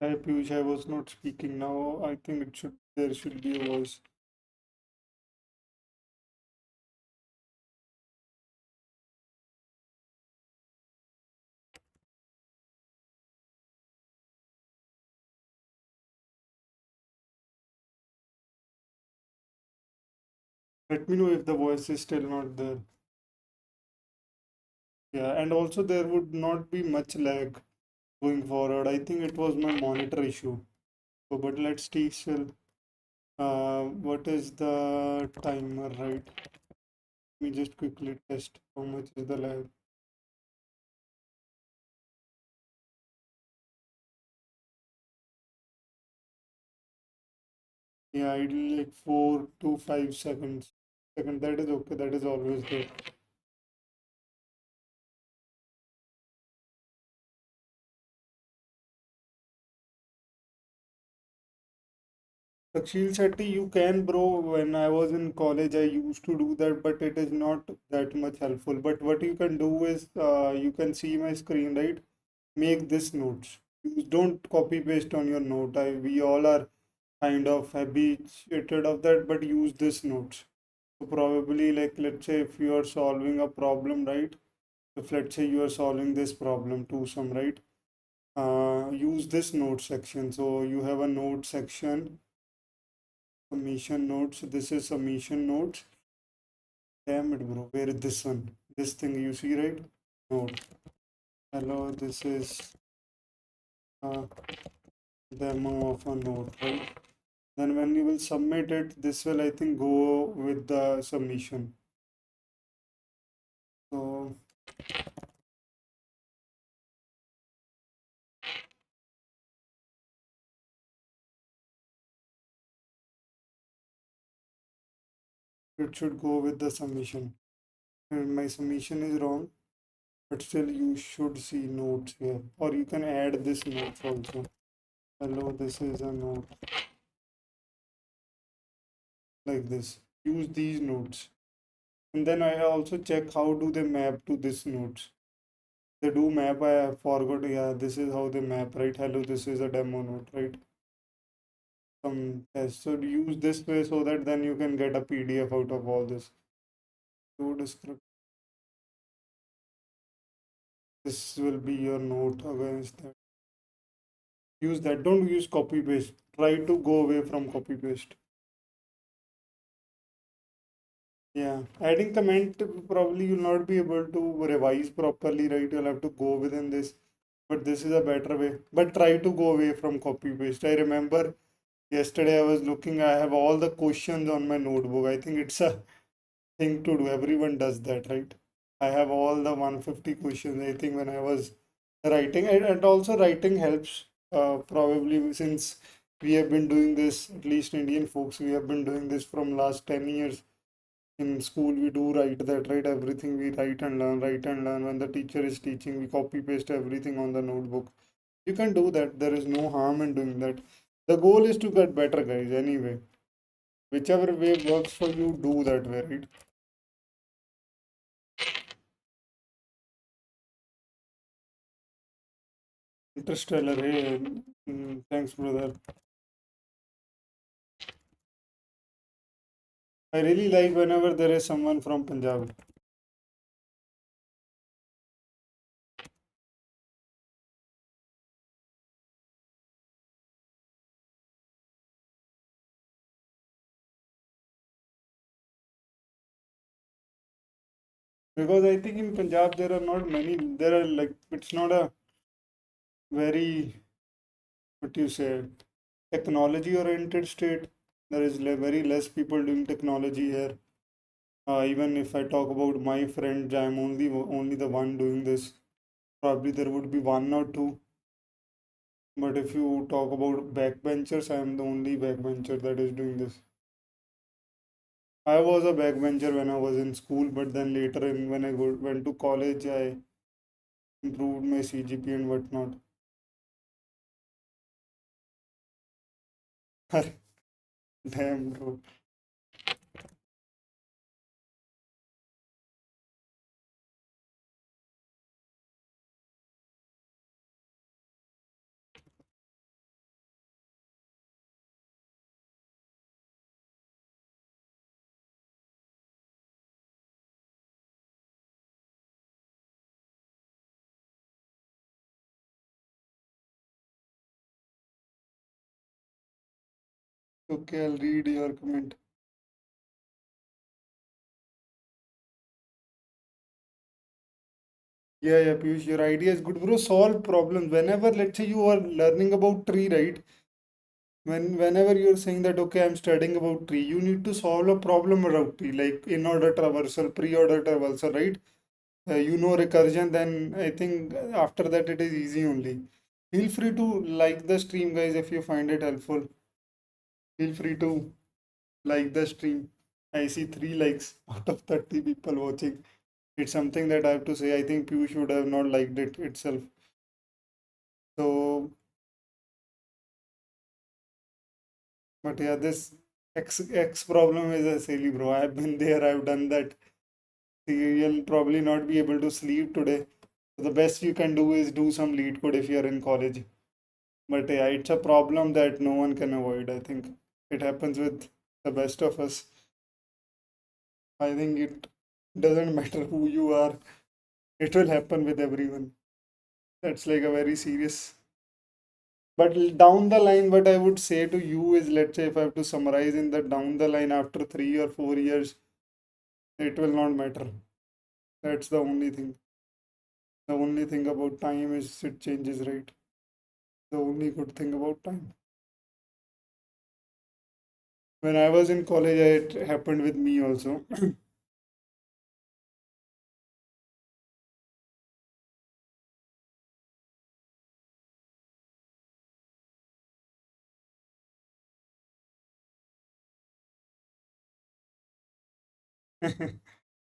Hi Piyush, I was not speaking now. I think there should be a voice. Let me know if the voice is still not there. Yeah, and also there would not be much lag going forward. I think it was my monitor issue. So, but let's see still. What is the timer, right? Let me just quickly test how much is the lag. Yeah, idle like 4 to 5 seconds. That is okay. That is always good. Sakshil Shetty, you can, bro. When I was in college, I used to do that, but it is not that much helpful. But what you can do is, you can see my screen, right? Make this notes. Don't copy paste on your note. We all are kind of habituated of that, but use this notes. So probably, like, let's say if you are solving a problem, right? If let's say you are solving this problem to some, right? Use this note section. So you have a note section, submission notes. This is submission notes. Damn it, bro. Where is this one? This thing you see, right? Note. Hello, this is a demo of a note, right? Then when you will submit it, this will, I think, go with the submission. So it should go with the submission. And my submission is wrong, but still you should see notes here. Or you can add this notes also. Hello, this is a note like this. Use these notes. And then I also check how do they map to this notes. They do map, I forgot. Yeah, this is how they map, right? Hello, this is a demo note, right? Some test. So use this way so that then you can get a PDF out of all this. So description. This will be your note against that. Use that. Don't use copy paste. Try to go away from copy paste. Yeah, adding comment probably you'll not be able to revise properly, right? You'll have to go within this, but this is a better way. But try to go away from copy paste. I remember yesterday I was looking, I have all the questions on my notebook. I think it's a thing to do. Everyone does that, right? I have all the 150 questions. I think when I was writing, and also writing helps. Probably since we have been doing this, at least Indian folks, we have been doing this from last 10 years. In school, we do write that, right? Everything we write and learn, write and learn. When the teacher is teaching, we copy paste everything on the notebook. You can do that. There is no harm in doing that. The goal is to get better, guys. Anyway, whichever way works for you, do that way, right? Interstellar. Hey, thanks, brother. I really like whenever there is someone from Punjab. Because I think in Punjab there are not many, there are like, it's not a very, what you say, technology oriented state. There is very less people doing technology here. Even if I talk about my friends, I'm only the one doing this. Probably there would be one or two. But if you talk about backbenchers, I am the only backbencher that is doing this. I was a backbencher when I was in school, but then later when went to college, I improved my CGP and whatnot. Damn, bro. Okay, I'll read your comment. Yeah, Piyush, your idea is good, bro. Solve problems. Whenever, let's say you are learning about tree, right? Whenever you're saying that, okay, I'm studying about tree, you need to solve a problem around tree, like in order traversal, pre-order traversal, right? You know recursion, then I think after that it is easy only. Feel free to like the stream, guys, if you find it helpful. Feel free to like the stream. I see 3 likes out of 30 people watching. It's something that I have to say. I think Piyush would have not liked it itself. So, but yeah, this X problem is a silly, bro. I've been there, I've done that. You'll probably not be able to sleep today. The best you can do is do some lead code if you're in college. But yeah, it's a problem that no one can avoid. I think it happens with the best of us. I think it doesn't matter who you are, it will happen with everyone. That's like a very serious. But down the line, what I would say to you is, let's say if I have to summarize in the down the line after 3 or 4 years, it will not matter. That's the only thing. The only thing about time is it changes, right? The only good thing about time. When I was in college, it happened with me also.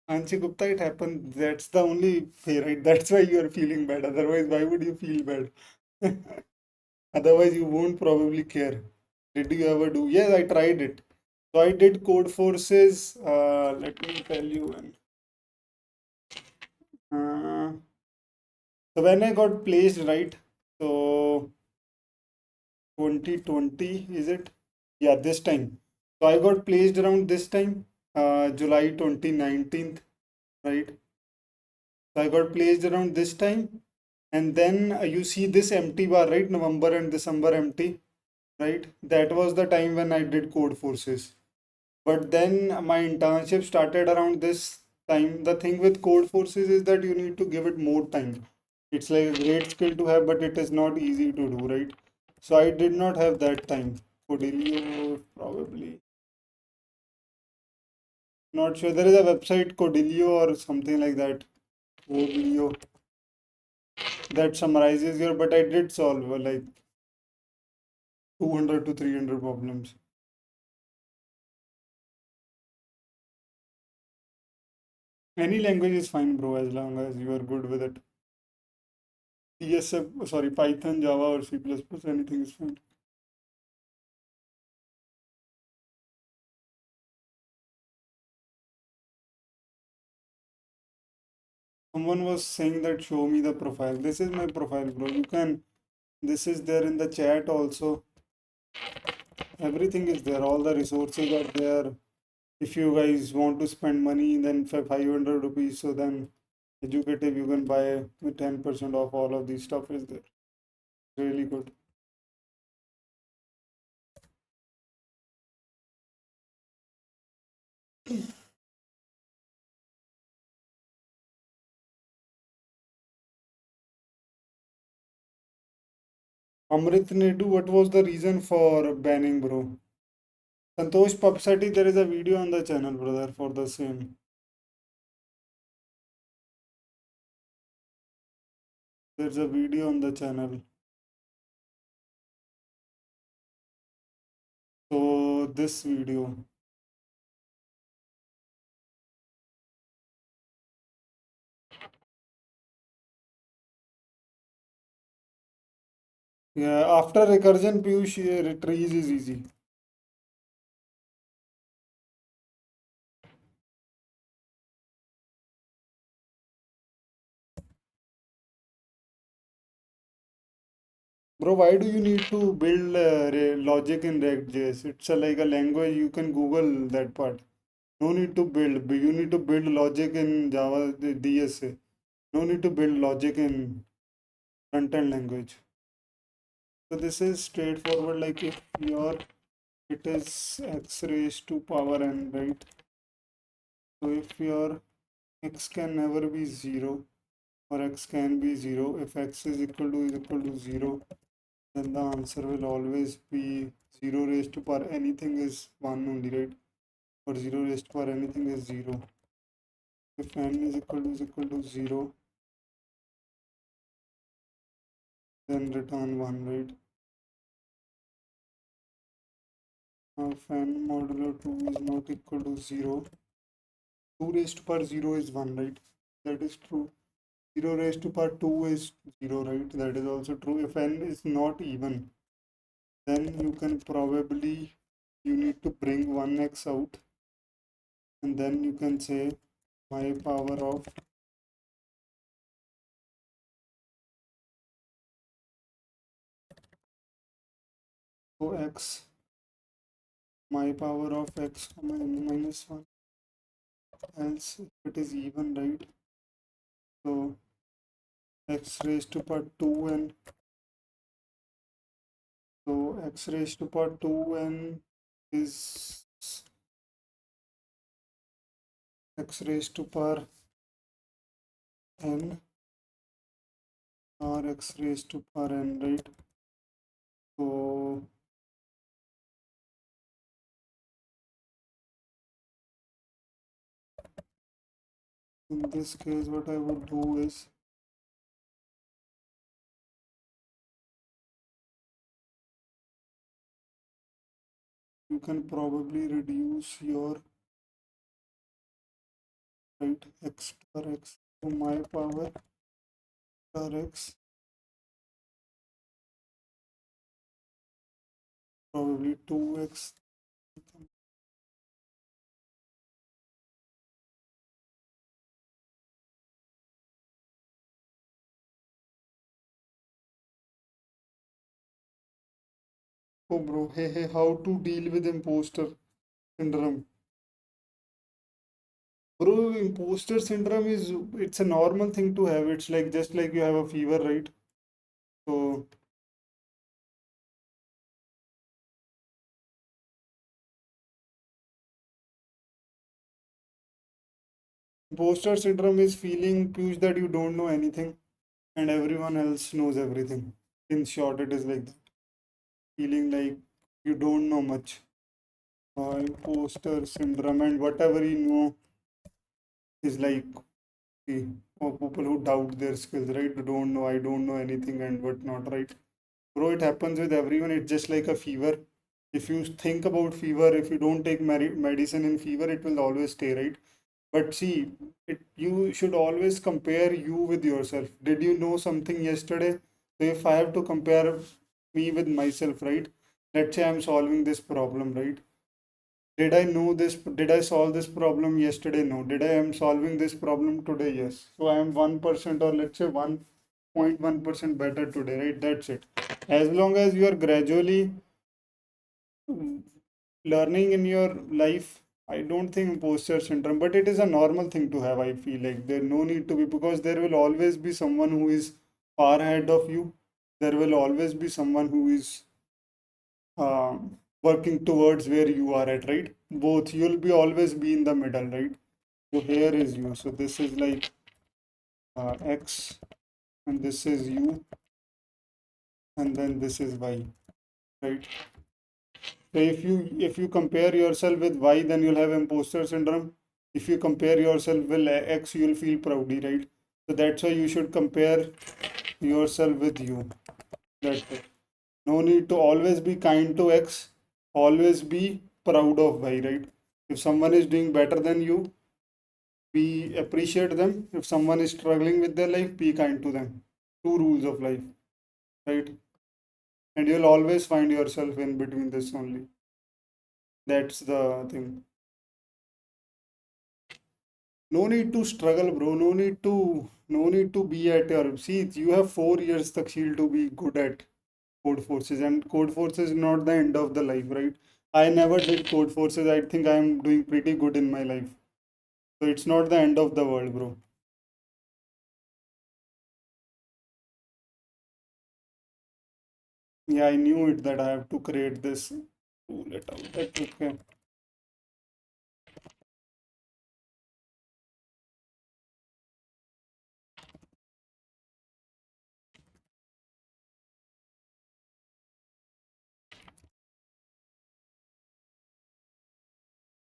Anshi Gupta, it happened. That's the only way, right? That's why you are feeling bad. Otherwise, why would you feel bad? Otherwise, you won't probably care. Did you ever do? Yes, I tried it. So I did code forces. Let me tell you when. Uh, so when I got placed, right? So 2020, is it? Yeah, this time. So I got placed around this time, July 2019, right? So I got placed around this time. And then you see this empty bar, right? November and December empty, right? That was the time when I did code forces. But then my internship started around this time. The thing with code forces is that you need to give it more time. It's like a great skill to have, but it is not easy to do, right? So I did not have that time. Codilio, probably. Not sure. There is a website, Codilio or something like that. Codilio that summarizes your, but I did solve like 200 to 300 problems. Any language is fine, bro, as long as you are good with it. DSA, sorry, Python, Java, or C++, anything is fine. Someone was saying that show me the profile. This is my profile, bro. You can, this is there in the chat also. Everything is there. All the resources are there. If you guys want to spend money, then for 500 rupees, so then educative, you can buy with 10% off. All of these stuff is there. Really good. Amrit Nedu, what was the reason for banning, bro? Santosh Papsati, there is a video on the channel, brother, for the same. There's a video on the channel. So this video. Yeah, after recursion, Piyush, trees is easy. Bro, why do you need to build logic in React.js? It's like a language, you can Google that part. No need to build. You need to build logic in Java, the DSA. No need to build logic in front-end language. So this is straightforward. Like if you're it is x raised to power n, right? So if your x can never be 0 or x can be 0, if x is equal to 0, then the answer will always be 0 raised to power anything is 1 only, right? Or 0 raised to power anything is 0. If n is equal to 0, then return 1, right? Now if n modulo 2 is not equal to 0, 2 raised to power 0 is 1, right? That is true. 0 raised to power 2 is 0, right? That is also true. If n is not even, then you can probably, you need to bring 1x out, and then you can say my power of x, my power of x comma n minus 1, else if it is even, right? So x raised to power 2n, so x raised to power 2n is x raised to power n or x raised to power n, right? So in this case, what I would do is you can probably reduce your right x star x to my power star x, probably 2x. Oh, bro, hey, how to deal with imposter syndrome? Bro, imposter syndrome is, it's a normal thing to have. It's like just like you have a fever, right? So imposter syndrome is feeling, Piyush, that you don't know anything and everyone else knows everything. In short, it is like that. Feeling like you don't know much. Imposter syndrome, and whatever you know is like, see, for people who doubt their skills, right? You don't know, I don't know anything and whatnot, right? Bro, it happens with everyone. It's just like a fever. If you think about fever, if you don't take medicine in fever, it will always stay, right? But see, you should always compare you with yourself. Did you know something yesterday? So if I have to compare me with myself, right? Let's say I'm solving this problem, right? Did I know this? Did I solve this problem yesterday? No. Did I am solving this problem today? Yes. So I am 1% or let's say 1.1% better today, right? That's it. As long as you are gradually learning in your life, I don't think imposter syndrome, but it is a normal thing to have. I feel like there no need to be, because there will always be someone who is far ahead of you. There will always be someone who is uh, working towards where you are at, right? Both, you'll be always be in the middle, right? So here is you. So this is like X, and this is you, and then this is Y, right? So if you compare yourself with Y, then you'll have imposter syndrome. If you compare yourself with X, you'll feel proudy, right? So that's why you should compare yourself with you. That's it. No need to always be kind to X. Always be proud of Y, right? If someone is doing better than you, be appreciate them. If someone is struggling with their life, be kind to them. Two rules of life, right? And you'll always find yourself in between this only. That's the thing. No need to struggle, bro. No need to be at your, see, you have 4 years Takshil to be good at code forces, and code forces is not the end of the life, right? I never did code forces. I think I am doing pretty good in my life. So it's not the end of the world, bro. Yeah, I knew it that I have to create this Rule it out. That's okay.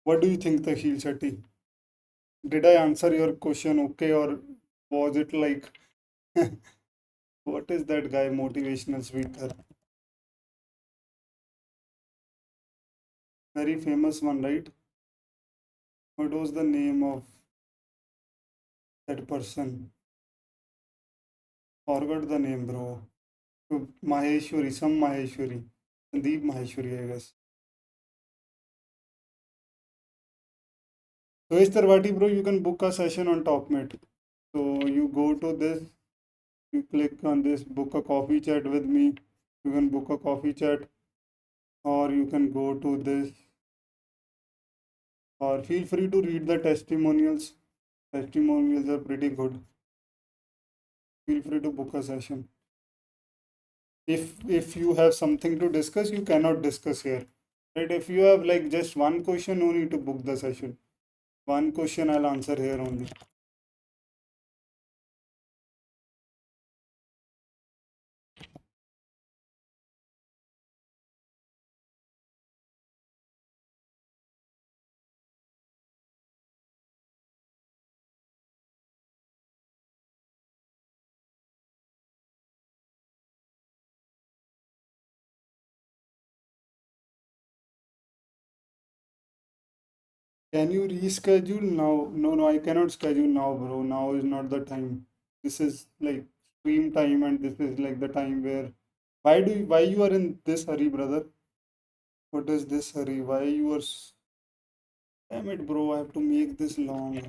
What do you think, Tahil Shetty? Did I answer your question okay, or was it like what is that guy motivational speaker? Very famous one, right? What was the name of that person? Forgot the name, bro. Maheshwari, some Maheshwari. Sandeep Maheshwari, I guess. So, is Tarvati, bro, you can book a session on TopMate. So, you go to this, you click on this, book a coffee chat with me. You can book a coffee chat, or you can go to this, or feel free to read the testimonials. Testimonials are pretty good. Feel free to book a session. If you have something to discuss, you cannot discuss here. Right? If you have like just one question, no need to book the session. One question I'll answer here only. Can you reschedule now? No, no, I cannot schedule now, bro. Now is not the time. This is like stream time, and this is like the time where why you are in this hurry, brother? What is this hurry? Why you are damn it, bro, I have to make this long.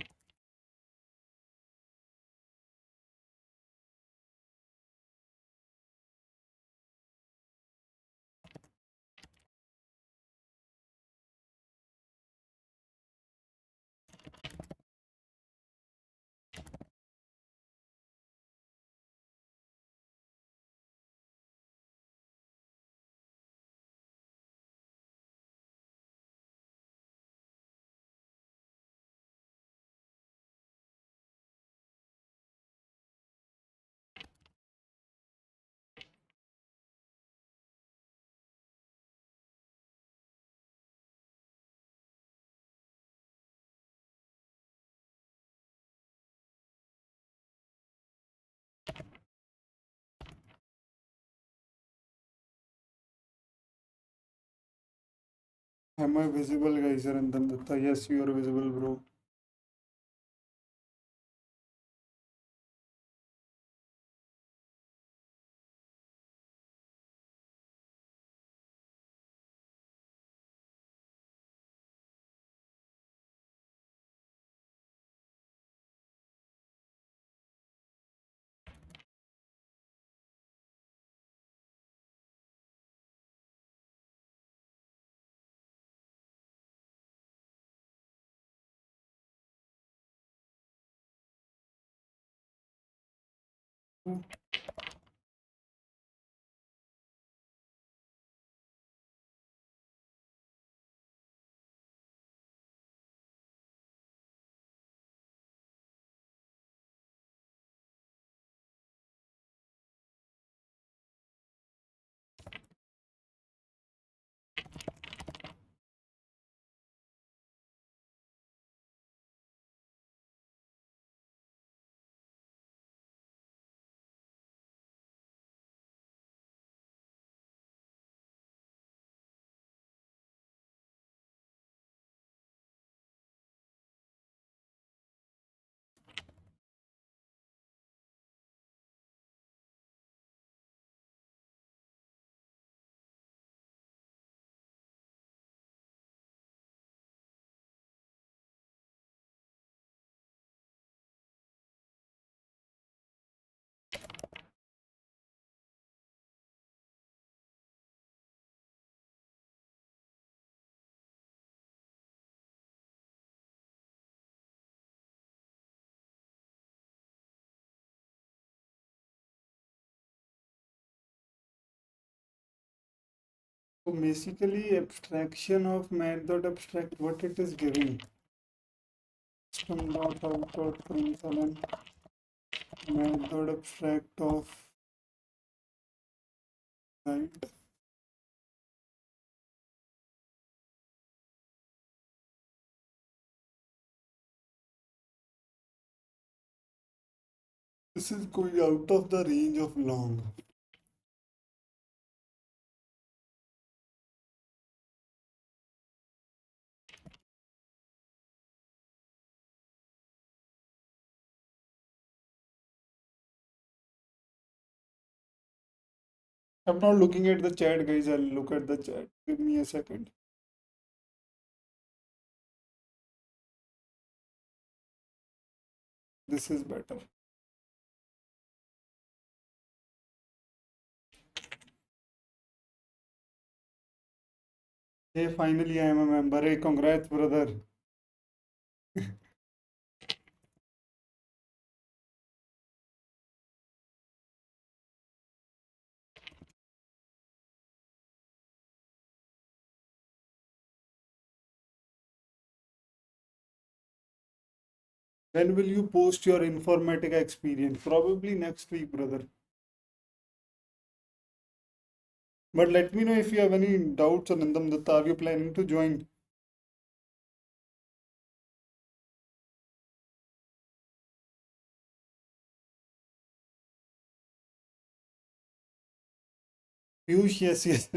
Am I visible, guys? Randan Dutta? Yes, you are visible, bro. So basically, abstraction of math dot abstract what it is giving. System dot out dot println math dot abstract of right. This is going out of the range of long. I'm not looking at the chat, guys. I'll look at the chat. Give me a second. This is better. Hey, finally I am a member. Hey, congrats, brother. When will you post your Informatica experience? Probably next week, brother. But let me know if you have any doubts on Nandam Datta. Are you planning to join? Piyush, yes, yes.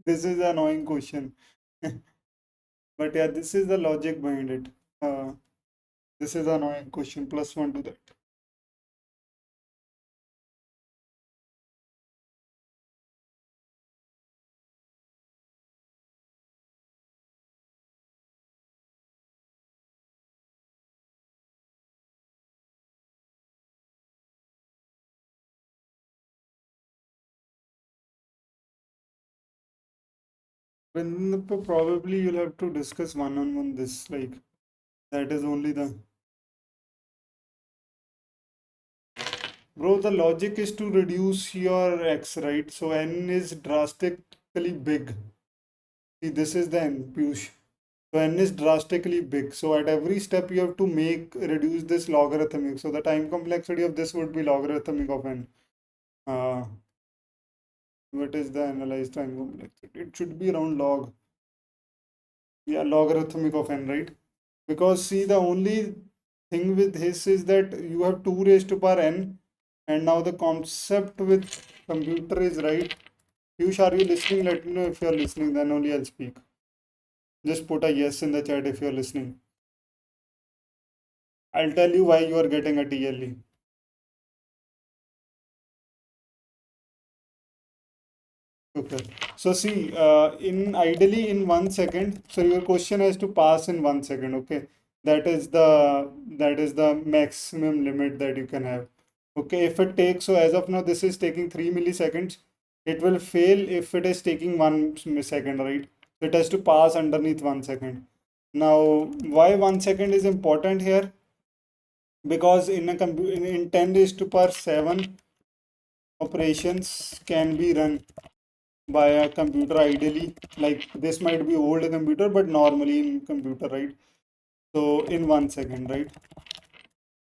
This is an annoying question. But yeah, this is the logic behind it. Uh, this is an annoying question. Plus one to that. When probably you'll have to discuss one on one this. Like that is only the bro. The logic is to reduce your x, right? So n is drastically big. See, this is the n, Piyush. So n is drastically big. So at every step you have to make reduce this logarithmic. So the time complexity of this would be logarithmic of n. Uh, what is the analyzed time complexity? It should be around log. Yeah, logarithmic of n, right? Because see, the only thing with his is that you have 2 raised to power n, and now the concept with computer is right. Piyush, are you listening? Let me know if you are listening, then only I'll speak. Just put a yes in the chat if you are listening. I'll tell you why you are getting a TLE. Okay. So see, in ideally in 1 second. So your question has to pass in 1 second. Okay. That is the maximum limit that you can have. Okay. If it takes, so as of now, this is taking 3 milliseconds. It will fail if it is taking 1 second, right? It has to pass underneath 1 second. Now, why 1 second is important here? Because in a computer in 10 raised to power 7 operations can be run by a computer ideally. Like this might be old computer, but normally in computer, right? So in 1 second, right?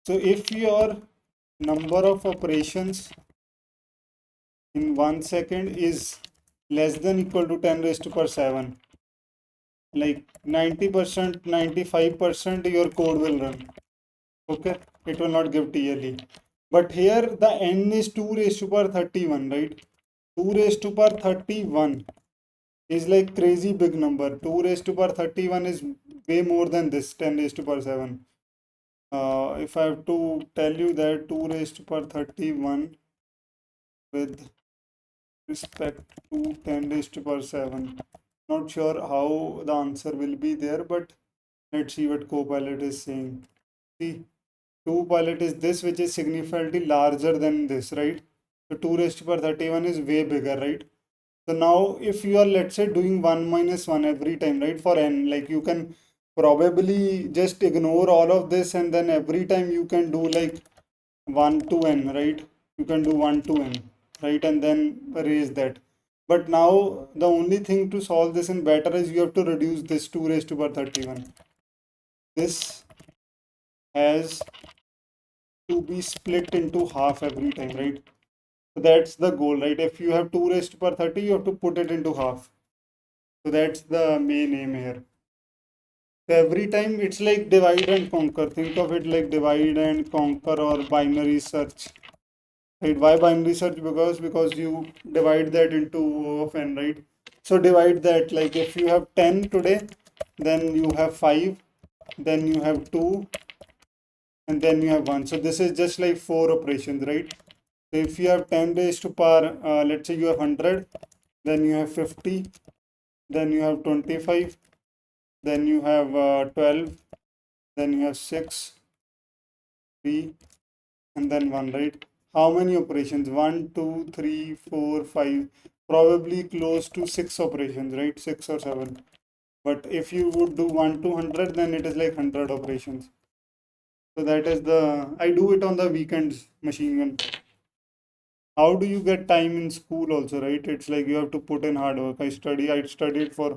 So if your number of operations in 1 second is less than equal to 10 raised to power 7, like 90%, 95% your code will run. Okay, it will not give TLE. But here the n is 2 raised to power 31, right? 2 raised to power 31 is like crazy big number. 2 raised to power 31 is way more than this 10 raised to power 7. If I have to tell you that 2 raised to power 31 with respect to 10 raised to power 7, not sure how the answer will be there, but let's see what Copilot is saying. See, Copilot is this, which is significantly larger than this, right? So 2 raised to power 31 is way bigger, right? So now if you are, let's say, doing 1 minus 1 every time, right, for n, like you can probably just ignore all of this and then every time you can do like 1 to n, right? You can do 1 to n, right? And then raise that. But now the only thing to solve this in better is you have to reduce this 2 raised to power 31. This has to be split into half every time, right? So that's the goal, right? If you have 2 raised to power 30, you have to put it into half. So that's the main aim here. So every time it's like divide and conquer. Think of it like divide and conquer or binary search. Right? Why binary search? Because you divide that into O of n, right? So divide that, like if you have 10 today, then you have 5, then you have 2, and then you have 1. So this is just like 4 operations, right? So if you have 10 raised to power, let's say you have 100, then you have 50, then you have 25, then you have 12, then you have 6, 3, and then 1, right? How many operations? 1, 2, 3, 4, 5, probably close to 6 operations, right? 6 or 7. But if you would do 1 to 100, then it is like 100 operations. So that is I do it on the weekends, machine gun. How do you get time in school also, right? It's like you have to put in hard work. I studied for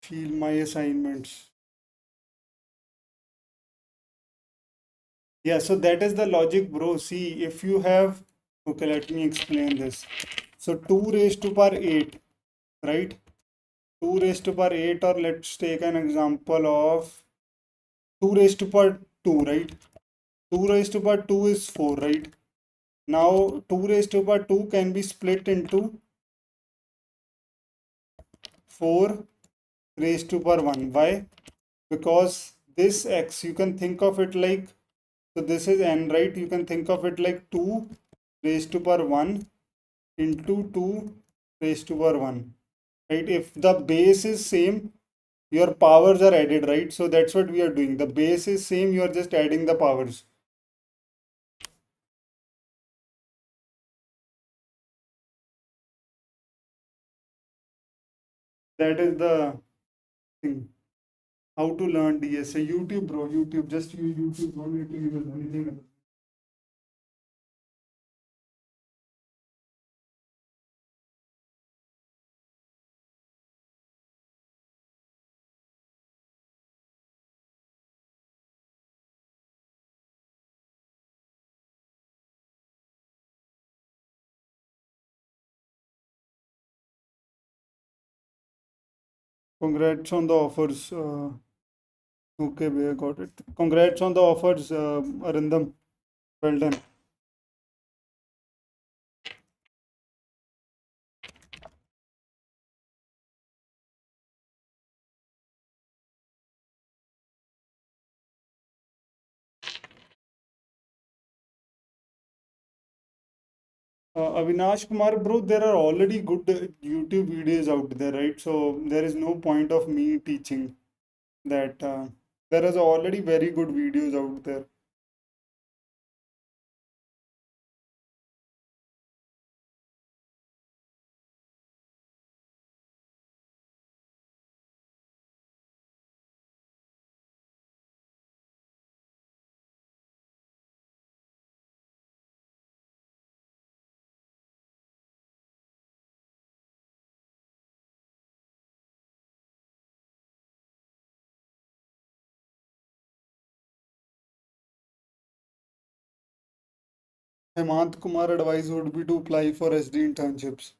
feel my assignments. Yeah, so that is the logic, bro. See, if you have, okay, let me explain this. So 2 raised to power 8, right? 2 raised to power 8, or let's take an example of 2 raised to power 2, right? 2 raised to power 2 is 4, right? Now 2 raised to power 2 can be split into 4 raised to power 1. Why? Because this x, you can think of it like, so this is n, right? You can think of it like 2 raised to power 1 into 2 raised to power 1, right? If the base is same, your powers are added, right? So that's what we are doing. The base is same, you are just adding the powers. That is the thing. How to learn DSA? YouTube, bro. YouTube. Just use YouTube. Don't need to use anything else. Congrats on the offers. Okay, we got it. Congrats on the offers, Arindam. Well done. Avinash Kumar, bro, there are already good YouTube videos out there, right? So there is no point of me teaching that. There is already very good videos out there. Hemant Kumar advice would be to apply for SD internships.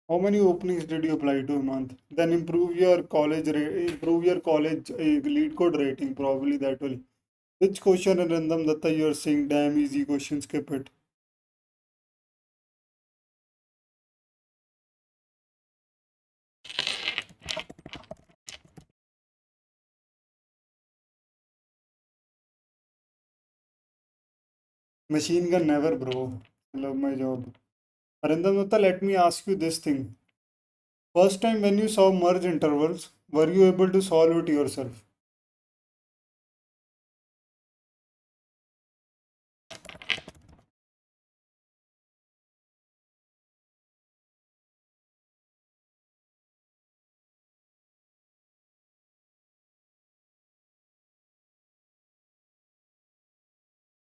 How many openings did you apply to a month? Then improve your college lead code rating. Probably that will. Which question, Arindam Datta, you are saying, damn easy question, skip it. Machine gun never, bro. I love my job. Arindam Datta, let me ask you this thing. First time when you saw merge intervals, were you able to solve it yourself?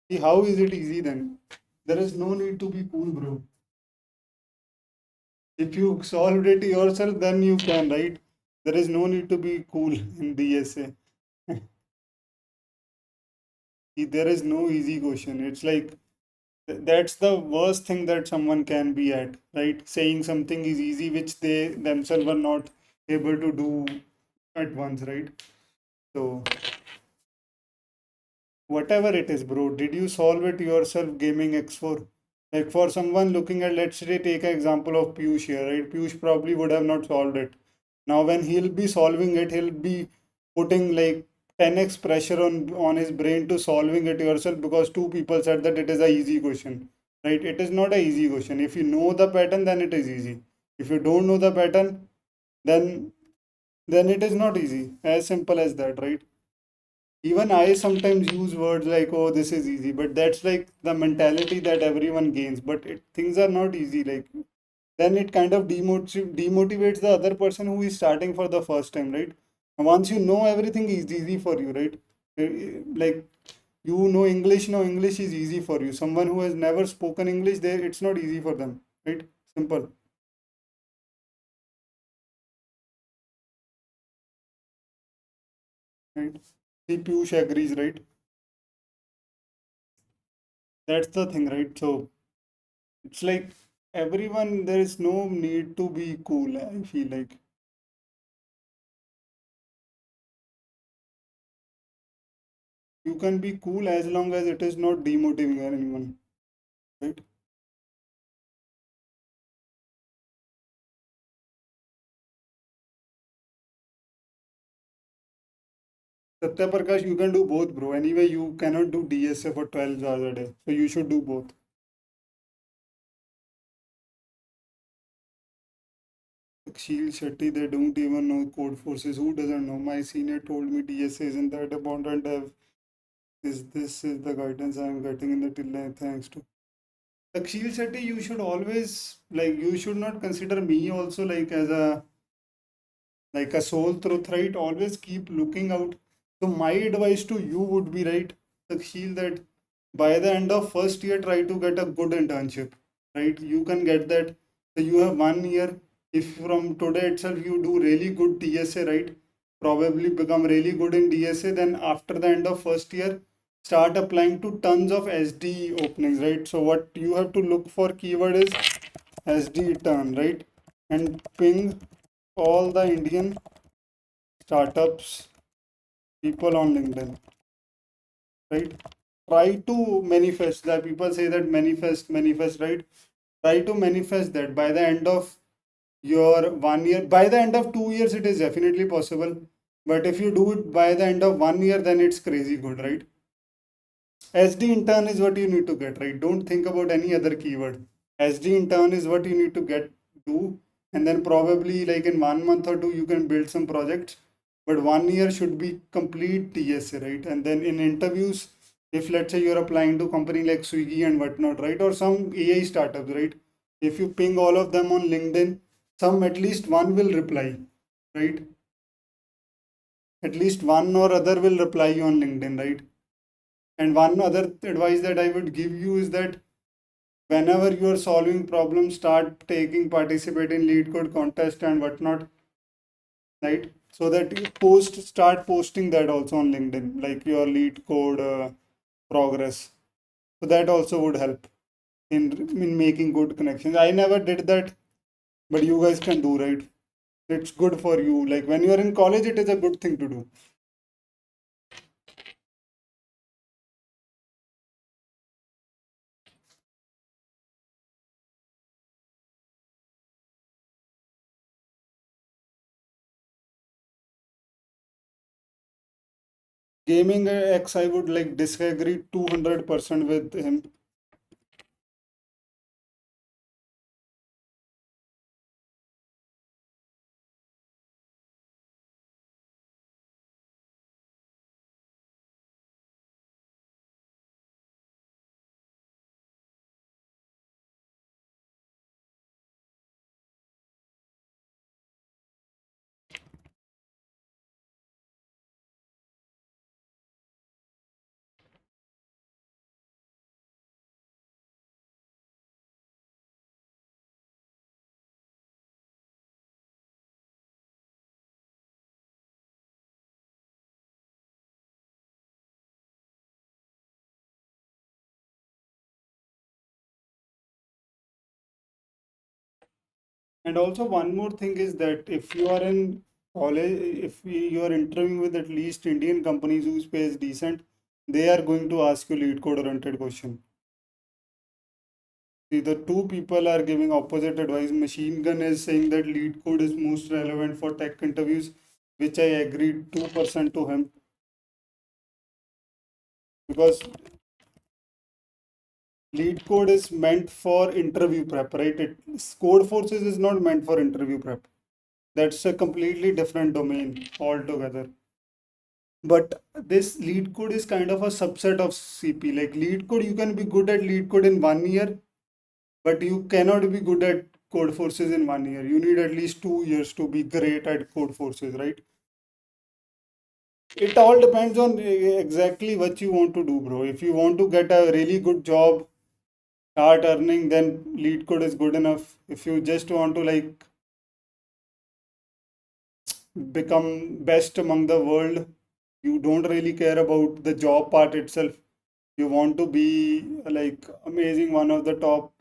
See, how is it easy then? There is no need to be cool, bro. If you solved it yourself, then you can, right? There is no need to be cool in DSA. There is no easy question. It's like that's the worst thing that someone can be at, right? Saying something is easy, which they themselves are not able to do at once, right? So, whatever it is, bro, did you solve it yourself gaming X4? Like for someone looking at, let's say, take an example of Piyush here, right? Piyush probably would have not solved it. Now, when he'll be solving it, he'll be putting like 10x pressure on his brain to solving it yourself because two people said that it is a easy question, right? It is not a easy question. If you know the pattern, then it is easy. If you don't know the pattern, then then it is not easy. As simple as that, right? Even I sometimes use words like, oh, this is easy, but that's like the mentality that everyone gains. But things are not easy. Like, then it kind of demotivates the other person who is starting for the first time, right? And once you know everything is easy for you, right? Like, you know English, now English is easy for you. Someone who has never spoken English, there it's not easy for them, right? Simple, right? See, Piyush agrees, right? That's the thing, right? So it's like everyone, there is no need to be cool, I feel like. You can be cool as long as it is not demotivating anyone, right? Satya Prakash, you can do both, bro. Anyway, you cannot do DSA for 12 hours a day. So you should do both. Akshil Shetty, they don't even know code forces. Who doesn't know? My senior told me DSA isn't that important. This is the guidance I am getting in the till line, thanks to Akshil Shetty. You should always like you should not consider me also like a soul truth, right? Always keep looking out. So my advice to you would be, right, Akshil, that by the end of first year, try to get a good internship, right? You can get that. So you have 1 year. If from today itself you do really good DSA, right? Probably become really good in DSA. Then after the end of first year, start applying to tons of SD openings, right? So what you have to look for keyword is SD turn, right? And ping all the Indian startups people on LinkedIn, right? Try to manifest that. People say that manifest, right? Try to manifest that by the end of your 1 year, by the end of 2 years, it is definitely possible. But if you do it by the end of 1 year, then it's crazy good, right? SD intern is what you need to get, right? Don't think about any other keyword. SD intern is what you need to get do, and then probably like in 1 month or two you can build some projects. But 1 year should be complete TSA, right? And then in interviews, if let's say you're applying to company like Swiggy and whatnot, right, or some AI startups, right? If you ping all of them on LinkedIn, some at least one will reply, right? At least one or other will reply you on LinkedIn, right? And one other advice that I would give you is that whenever you are solving problems, start taking participate in lead code contest and whatnot, right? So that you start posting that also on LinkedIn, like your lead code progress. So that also would help in making good connections. I never did that, but you guys can do, right? It's good for you. Like when you are in college, it is a good thing to do. Gaming X, I would like disagree 200% with him. And also one more thing is that if you are in college, if you are interviewing with at least Indian companies whose pay is decent, they are going to ask you lead code oriented question. See, the two people are giving opposite advice. Machine Gun is saying that lead code is most relevant for tech interviews, which I agreed 2% to him because lead code is meant for interview prep, right? Code forces is not meant for interview prep. That's a completely different domain altogether. But this lead code is kind of a subset of CP. Like lead code, you can be good at lead code in 1 year, but you cannot be good at code forces in 1 year. You need at least 2 years to be great at code forces, right? It all depends on exactly what you want to do, bro. If you want to get a really good job, start earning, then lead code is good enough. If you just want to like become best among the world, you don't really care about the job part itself. You want to be like amazing, one of the top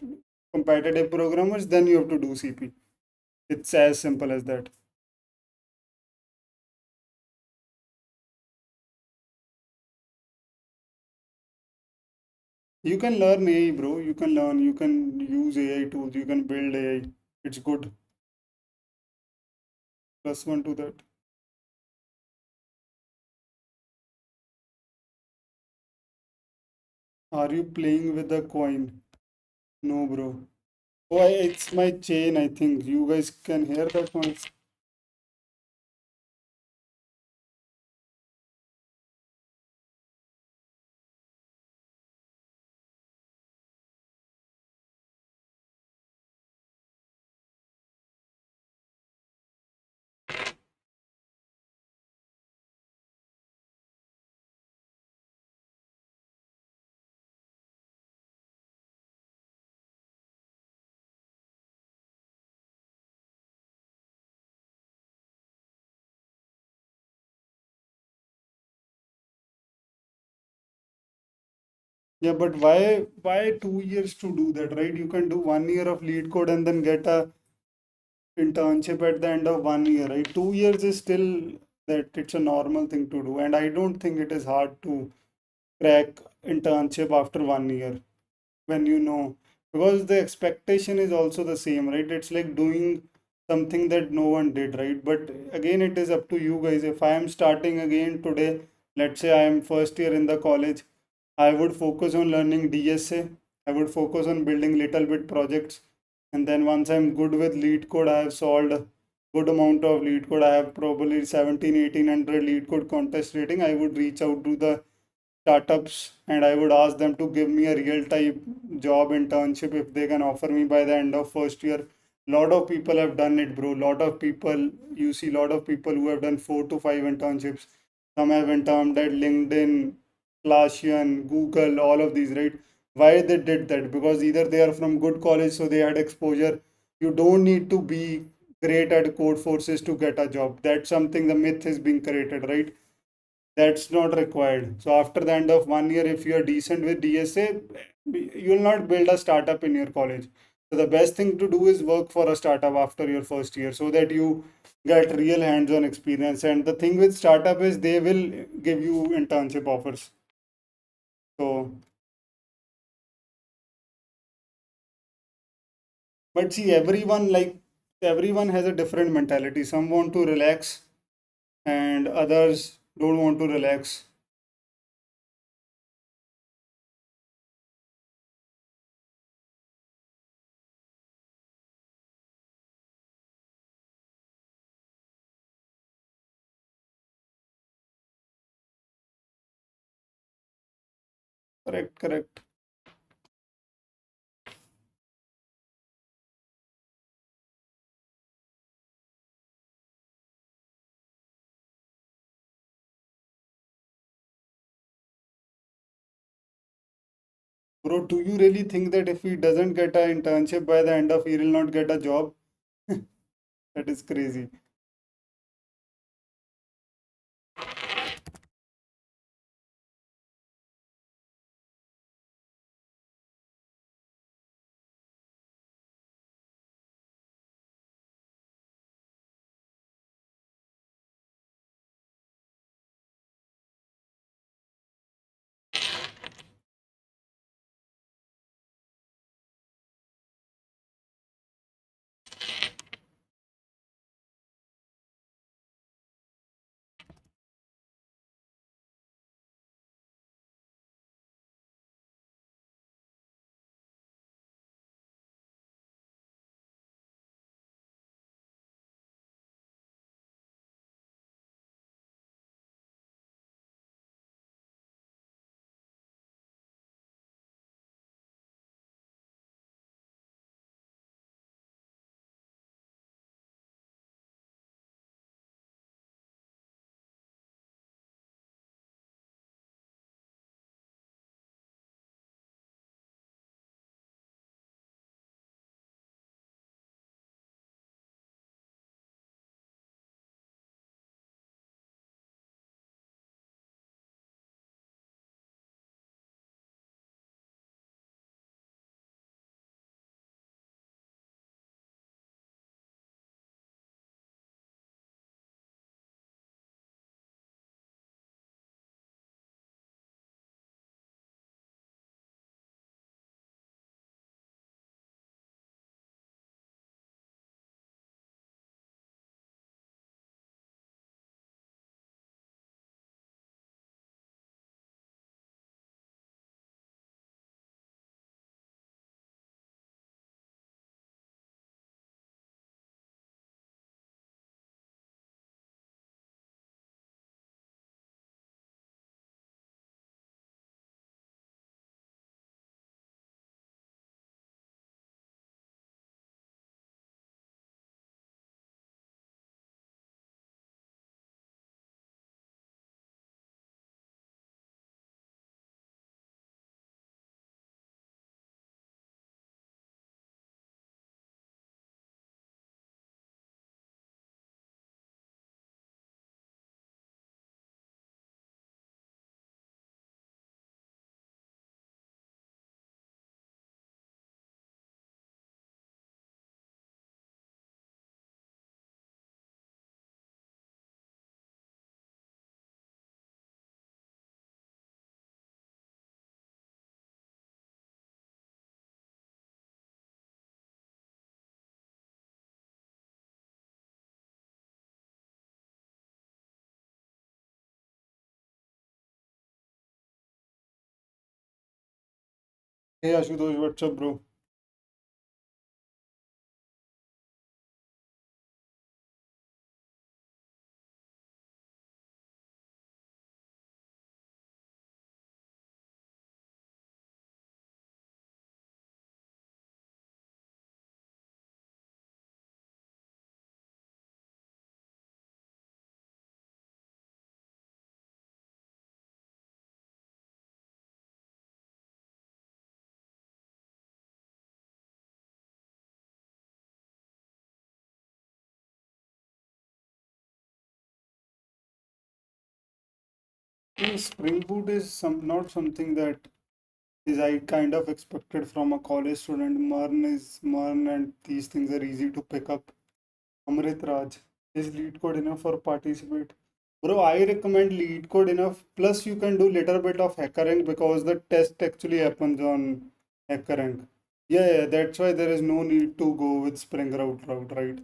competitive programmers, then you have to do CP. It's as simple as that. You can learn AI, bro. You can learn, you can use AI tools, you can build AI. It's good. Plus one to that. Are you playing with the coin? No, bro. Oh, it's my chain, I think. You guys can hear that noise. Yeah, but why 2 years to do that, right? You can do 1 year of lead code and then get a internship at the end of 1 year, right? 2 years is still that it's a normal thing to do, and I don't think it is hard to crack internship after 1 year when you know, because the expectation is also the same, right? It's like doing something that no one did, right? But again, it is up to you guys. If I am starting again today, let's say I am first year in the college, I would focus on learning DSA. I would focus on building little bit projects. And then once I'm good with lead code, I have solved a good amount of lead code. I have probably 17, 1800 lead code contest rating. I would reach out to the startups and I would ask them to give me a real time job internship if they can offer me by the end of first year. Lot of people have done it, bro. Lot of people, you see, lot of people who have done 4 to 5 internships. Some have interned at LinkedIn, Classian, Google, all of these, right? Why they did that? Because either they are from good college, so they had exposure. You don't need to be great at code forces to get a job. That's something the myth is being created, right? That's not required. So after the end of 1 year, if you are decent with DSA, you will not build a startup in your college. So the best thing to do is work for a startup after your first year so that you get real hands-on experience. And the thing with startup is they will give you internship offers. So, but see, everyone has a different mentality. Some want to relax and others don't want to relax. Correct, correct. Bro, do you really think that if he doesn't get an internship by the end of year, he'll not get a job? That is crazy. Hey Ashutosh, what's up, bro? Spring Boot is not something that is I kind of expected from a college student. Mern and these things are easy to pick up. Amrit Raj is lead code enough for participate? Bro, I recommend lead code enough. Plus, you can do little bit of hackering because the test actually happens on hackering. Yeah, yeah, that's why there is no need to go with Spring route, right?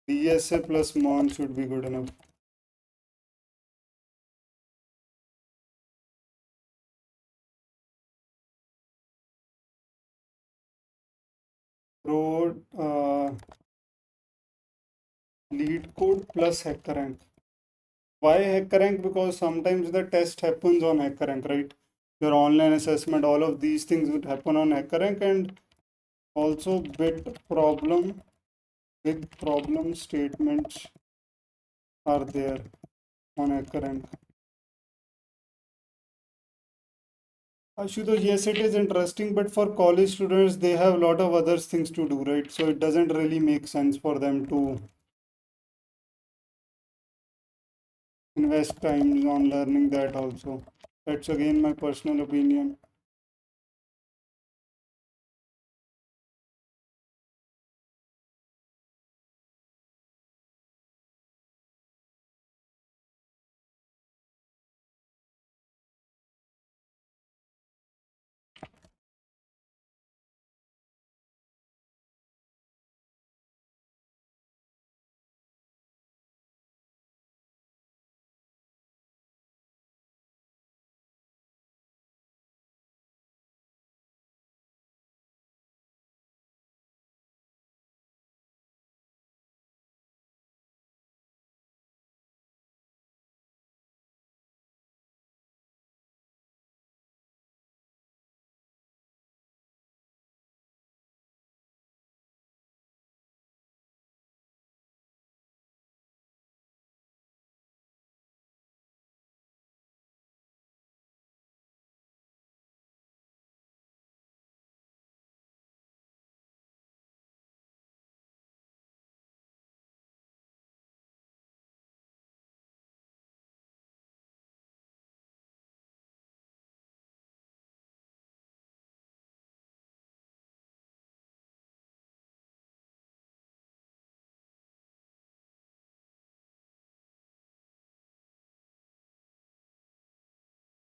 DSA plus Mon should be good enough. Bro, lead code plus HackerRank. Why HackerRank? Because sometimes the test happens on HackerRank, right? your online assessment, all of these things would happen on HackerRank, and also big problem statements are there on HackerRank. Ashutosh, yes, it is interesting, but for college students, they have a lot of other things to do, right? So it doesn't really make sense for them to invest time on learning that also. That's again my personal opinion.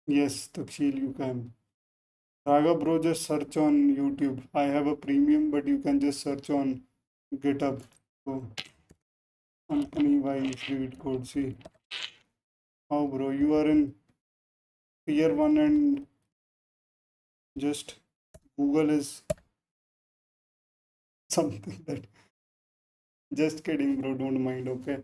Yes, Takshil, you can. Raga bro, just search on YouTube. I have a premium, but you can just search on GitHub. So company wise read code. See, oh bro, you are in tier one and just Google is something that. Just kidding, bro. Don't mind. Okay.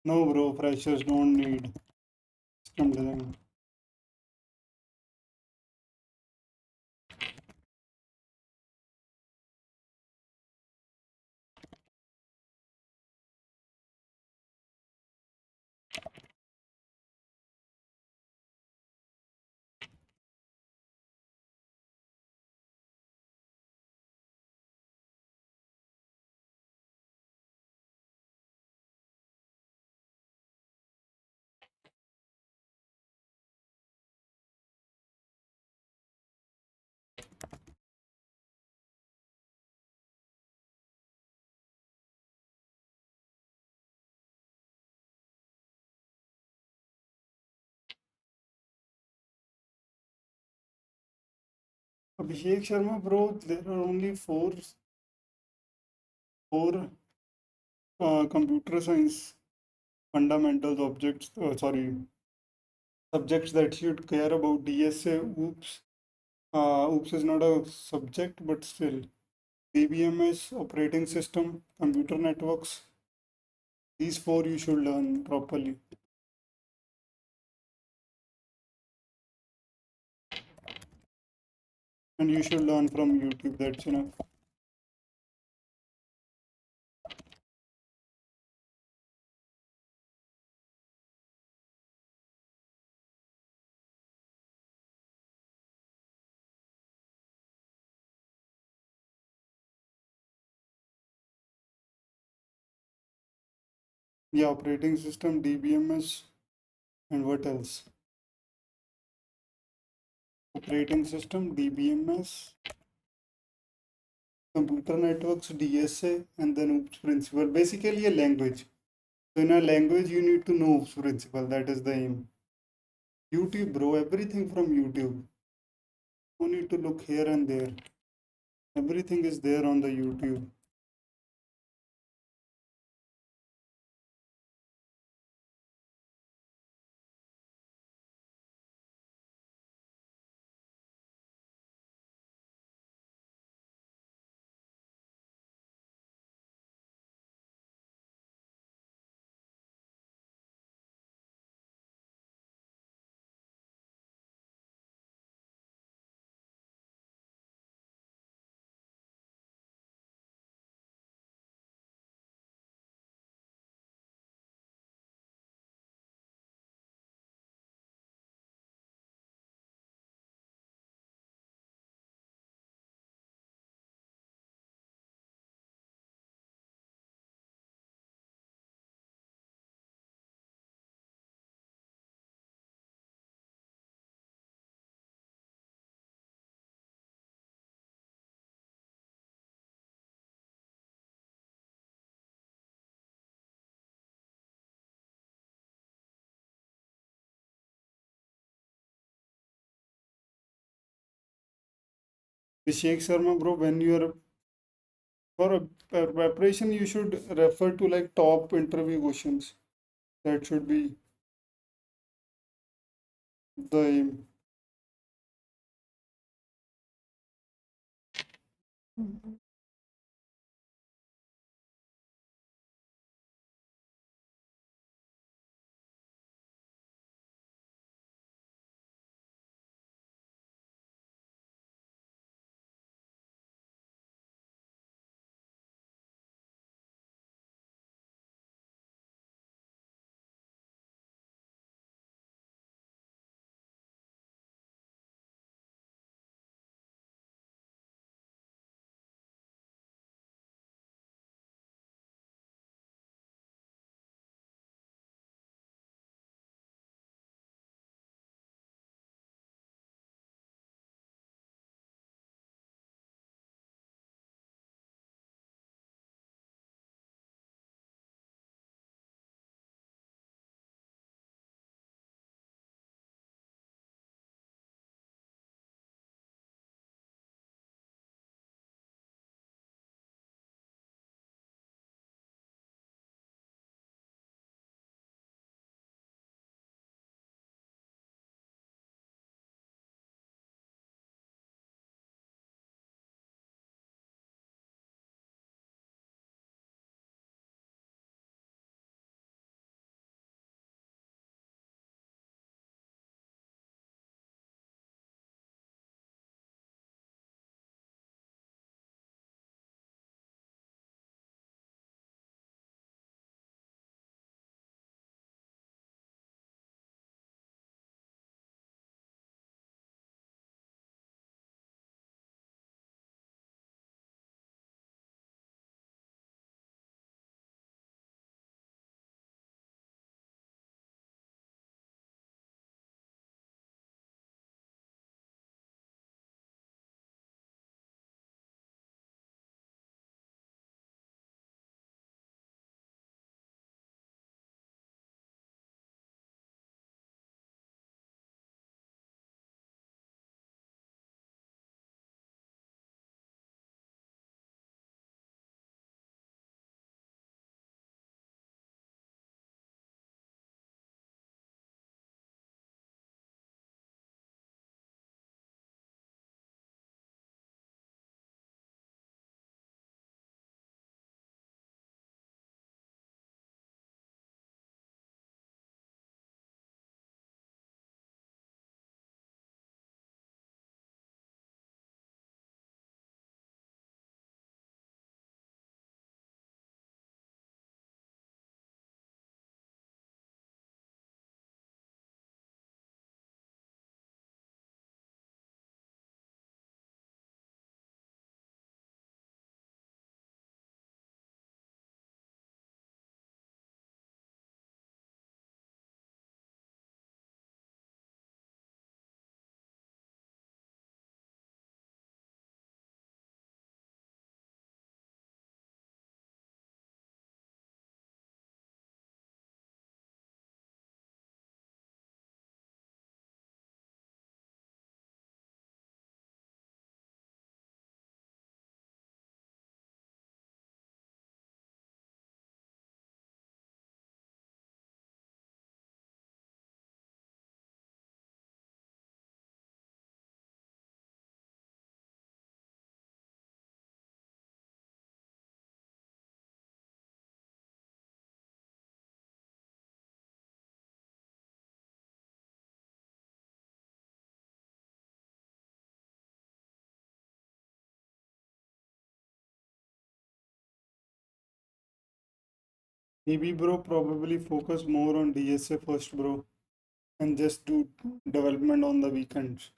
No, bro. Freshers don't need system design. Abhishek Sharma, bro, there are only four computer science fundamentals objects, sorry, subjects that you'd care about. DSA, oops. Oops is not a subject, but still. DBMS, operating system, computer networks. These four you should learn properly. And you should learn from YouTube, that's enough. Yeah, operating system, DBMS, and what else? Operating system, DBMS, computer networks, DSA, and then OOPS principle. Basically, a language. So, in a language, you need to know OOPS principle. That is the aim. YouTube, bro, everything from YouTube. No need to look here and there. Everything is there on the YouTube. Abhishek Sharma, bro, when you are for a preparation, you should refer to like top interview questions. That should be the aim. Maybe, bro, probably focus more on DSA first, bro, and just do development on the weekends.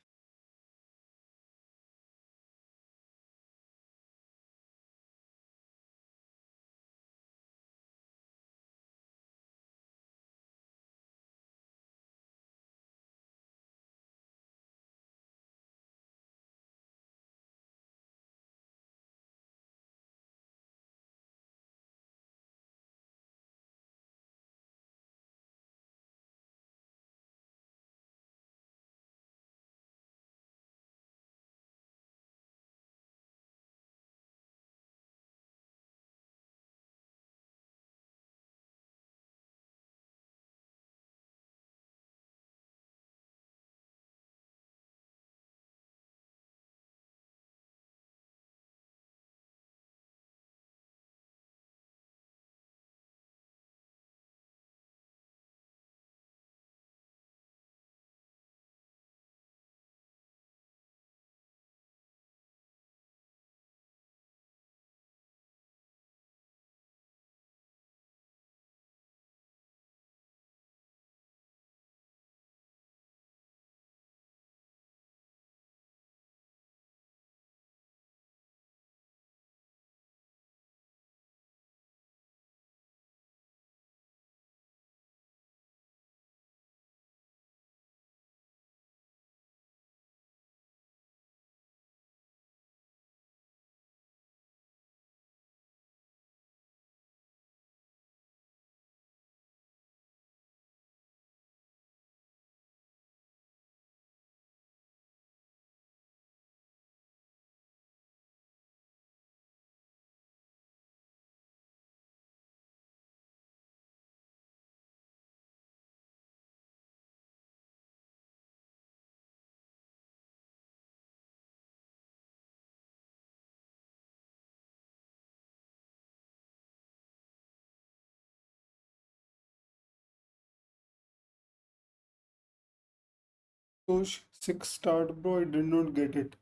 So, six start, bro, I did not get it.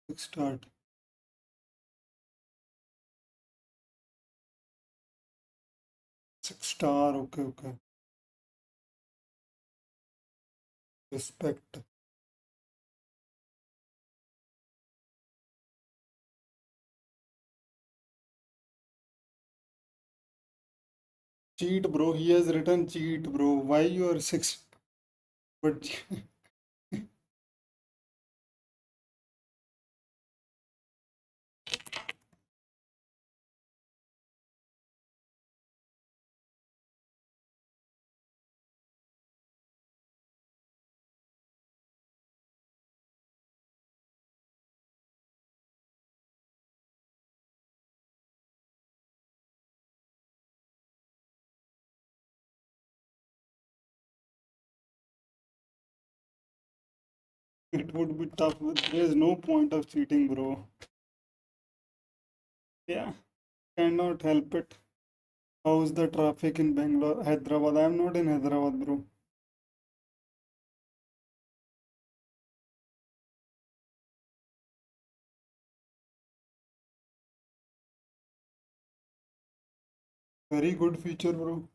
Six start. Six star, okay, okay. Respect. Cheat, bro. He has written cheat, bro. Why you are six? But it would be tough. There is no point of cheating, bro. Yeah, cannot help it. How's the traffic in Bangalore, Hyderabad? I'm not in Hyderabad, bro. Very good feature, bro.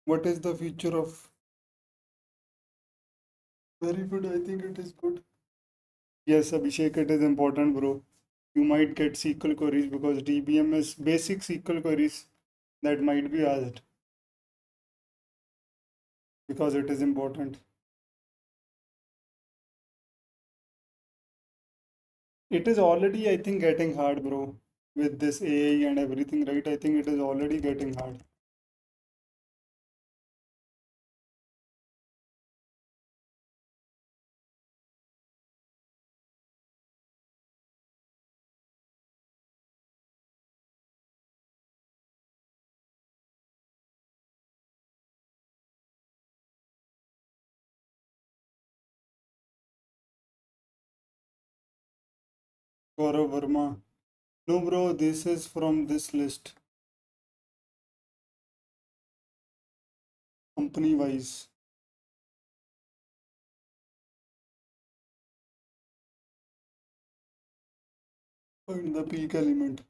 What is the feature of? Very good. I think it is good. Yes, Abhishek, it is important, bro. You might get SQL queries because DBM is basic SQL queries that might be asked because it is important. It is already, I think, getting hard, bro. With this AI and everything, right? I think it is already getting hard. Gaurav Verma. No, bro, this is from this list, company wise. Find the peak element.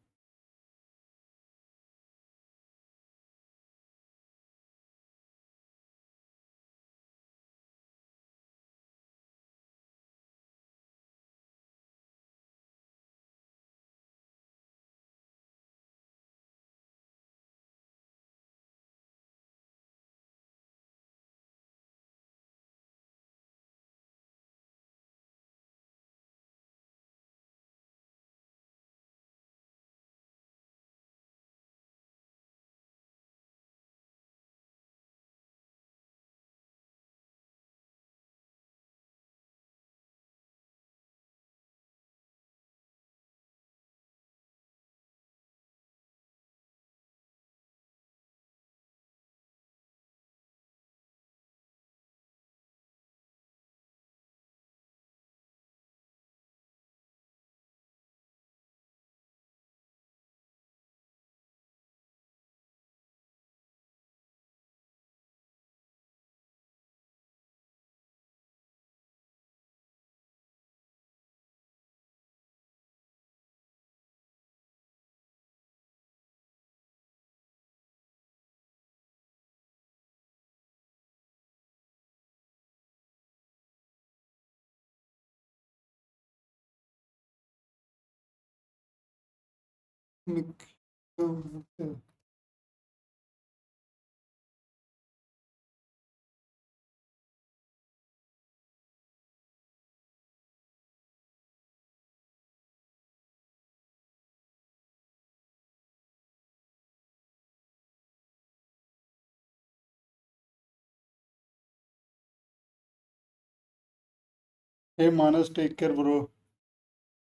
Mick- okay. Hey Manas, take care, bro.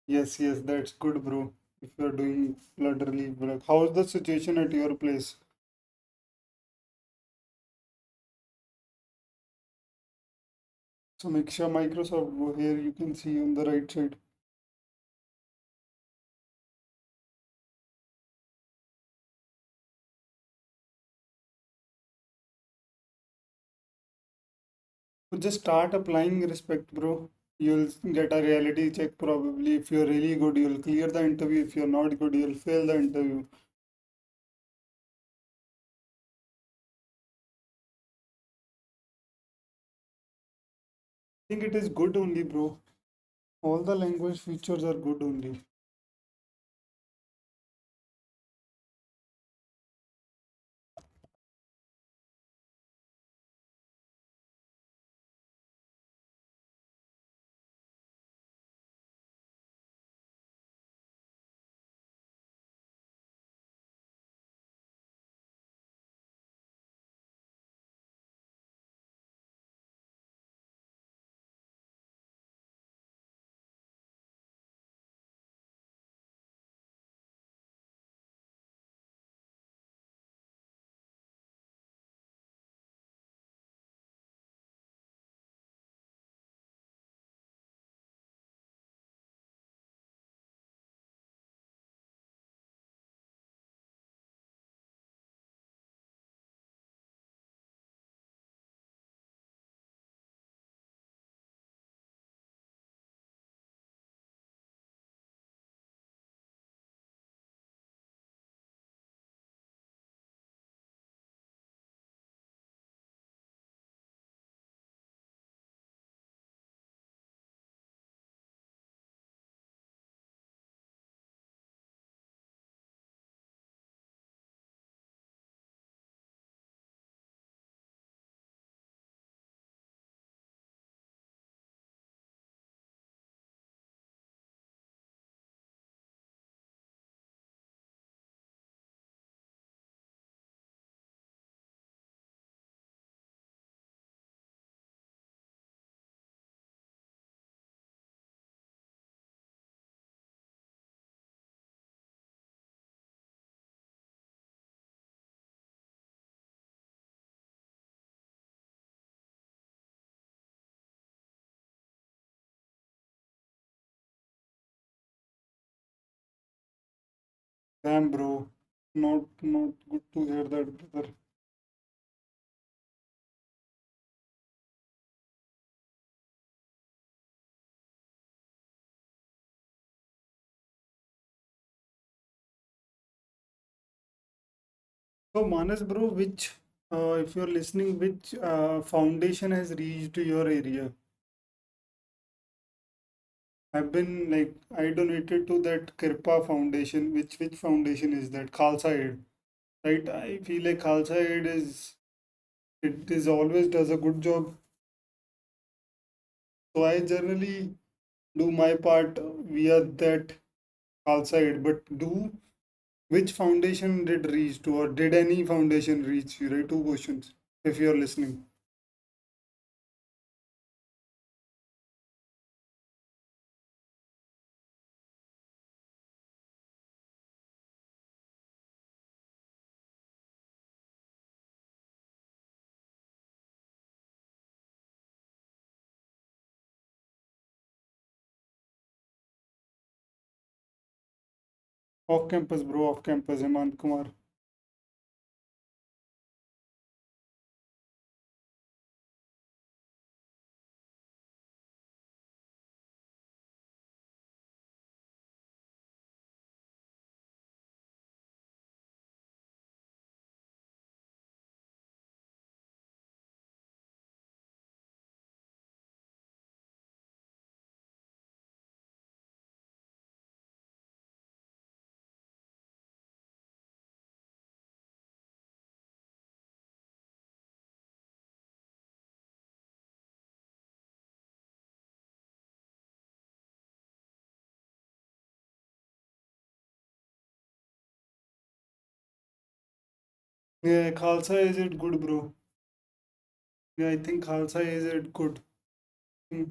Yes, yes, that's good, bro. If you're doing literally like, how's the situation at your place? So make sure Microsoft go here. You can see on the right side. So just start applying respect, bro. You'll get a reality check probably. If you're really good, you'll clear the interview. If you're not good, you'll fail the interview. I think it is good only, bro. All the language features are good only. Damn, bro. Not good to hear that, brother. So Manas, bro, which if you're listening, which foundation has reached your area? I've been like I donated to that Kirpa Foundation. Which foundation is that? Khalsa Aid, right? I feel like Khalsa Aid is it is always does a good job. So I generally do my part via that Khalsa Aid. But do which foundation did reach to, or did any foundation reach you? Right? Two questions. If you're listening. Off campus, bro. Off campus, Hemant Kumar. Yeah, Khalsa is it good, bro? Yeah, I think Khalsa is it good. Hmm.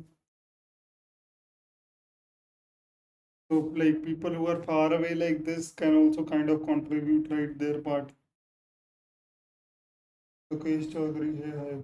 So, like people who are far away like this can also kind of contribute, right, their part. Mukesh Chaudhary है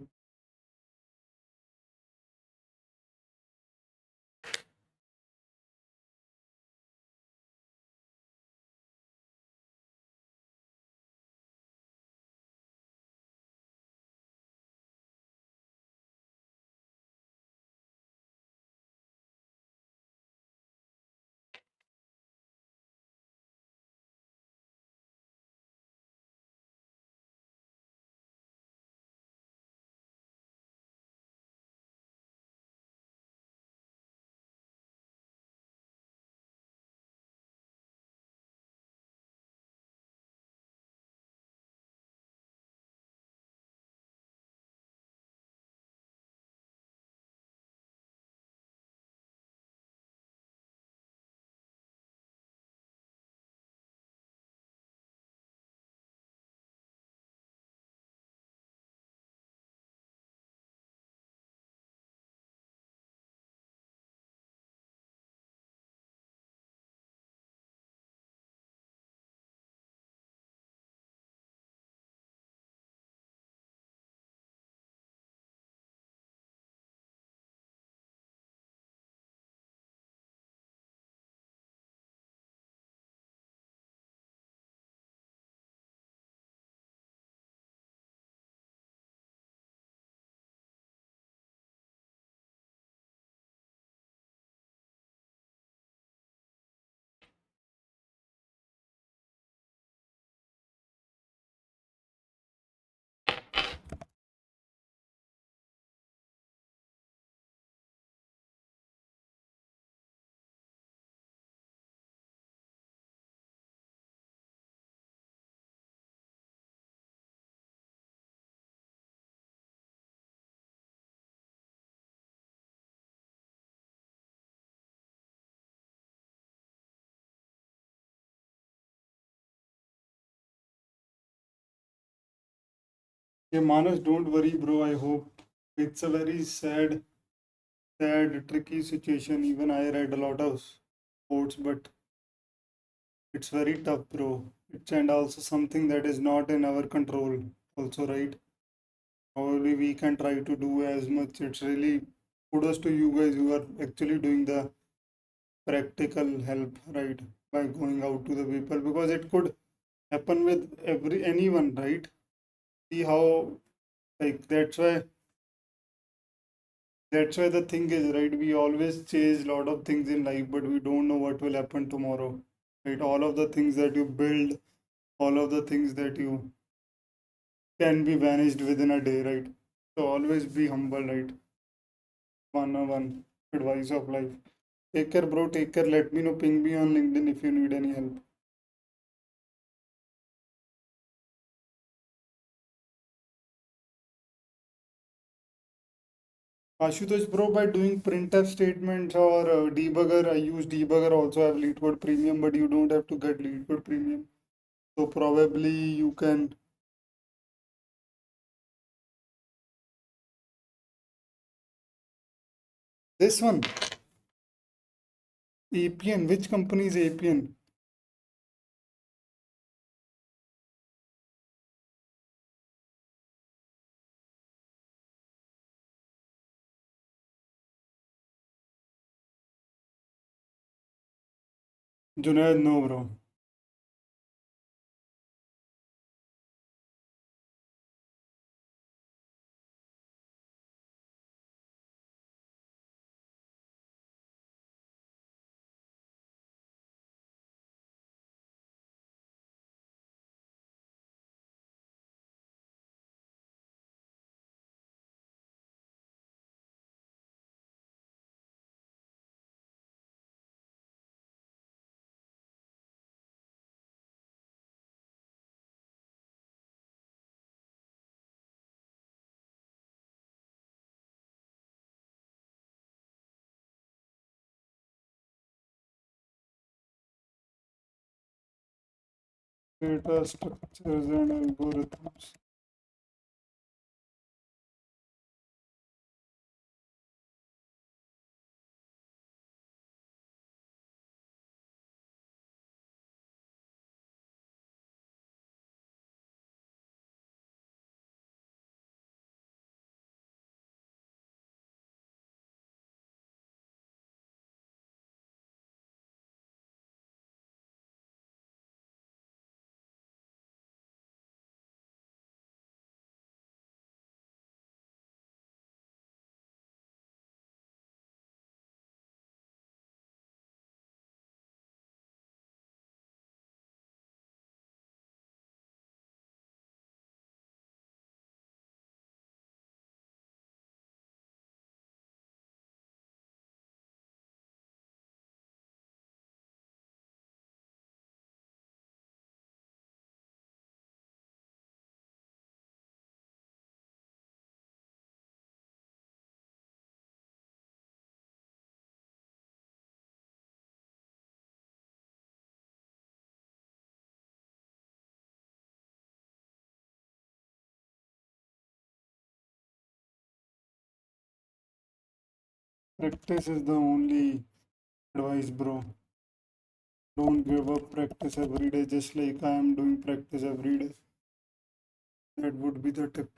Yeah, Manas, don't worry, bro. I hope it's a very sad, tricky situation. Even I read a lot of sports, but it's very tough, bro. It's and also something that is not in our control, also, right? However, we can try to do as much. It's really kudos to you guys who are actually doing the practical help, right? By going out to the people because it could happen with anyone, right? See how like that's why the thing is, right? We always chase a lot of things in life, but we don't know what will happen tomorrow, right? All of the things that you build, all of the things that you can be vanished within a day, right? So always be humble, right? One advice of life. Take care, bro. Take care. Let me know. Ping me on LinkedIn if you need any help. Ashutosh, bro, by doing printf statements or debugger, I use debugger also have lead code premium, but you don't have to get lead code premium. So probably you can. This one, APN. Which company is APN? Junaid, no, bro. Data structures and algorithms. Practice is the only advice, bro. Don't give up, practice every day, just like I am doing practice every day. That would be the tip.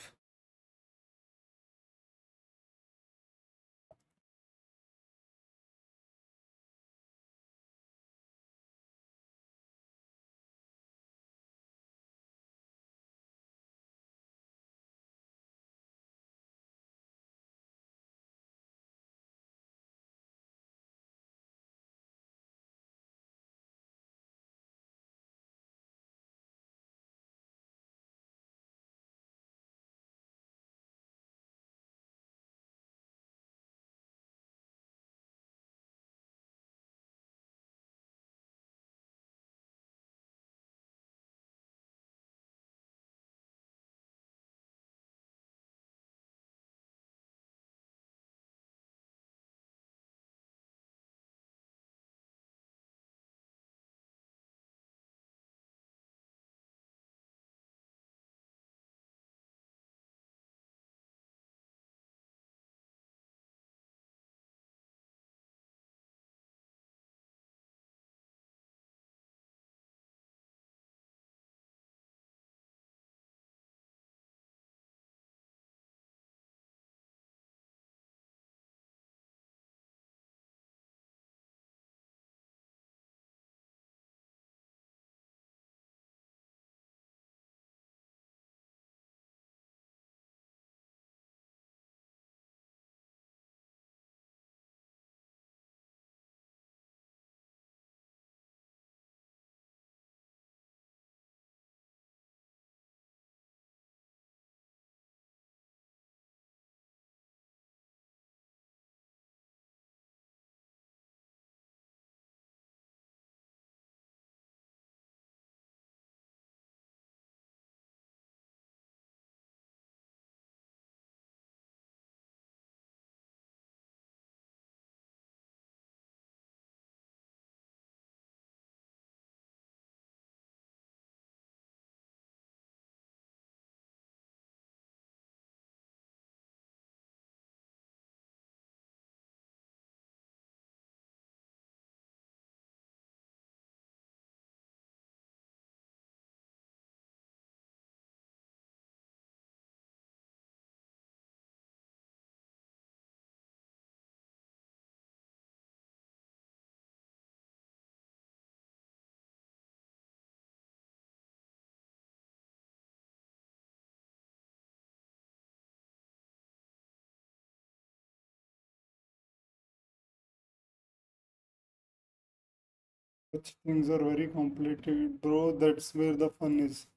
Such things are very complicated, bro. That's where the fun is.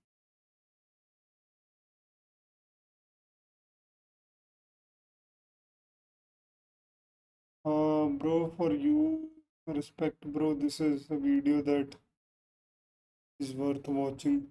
Bro, for you, respect, bro. This is a video that is worth watching.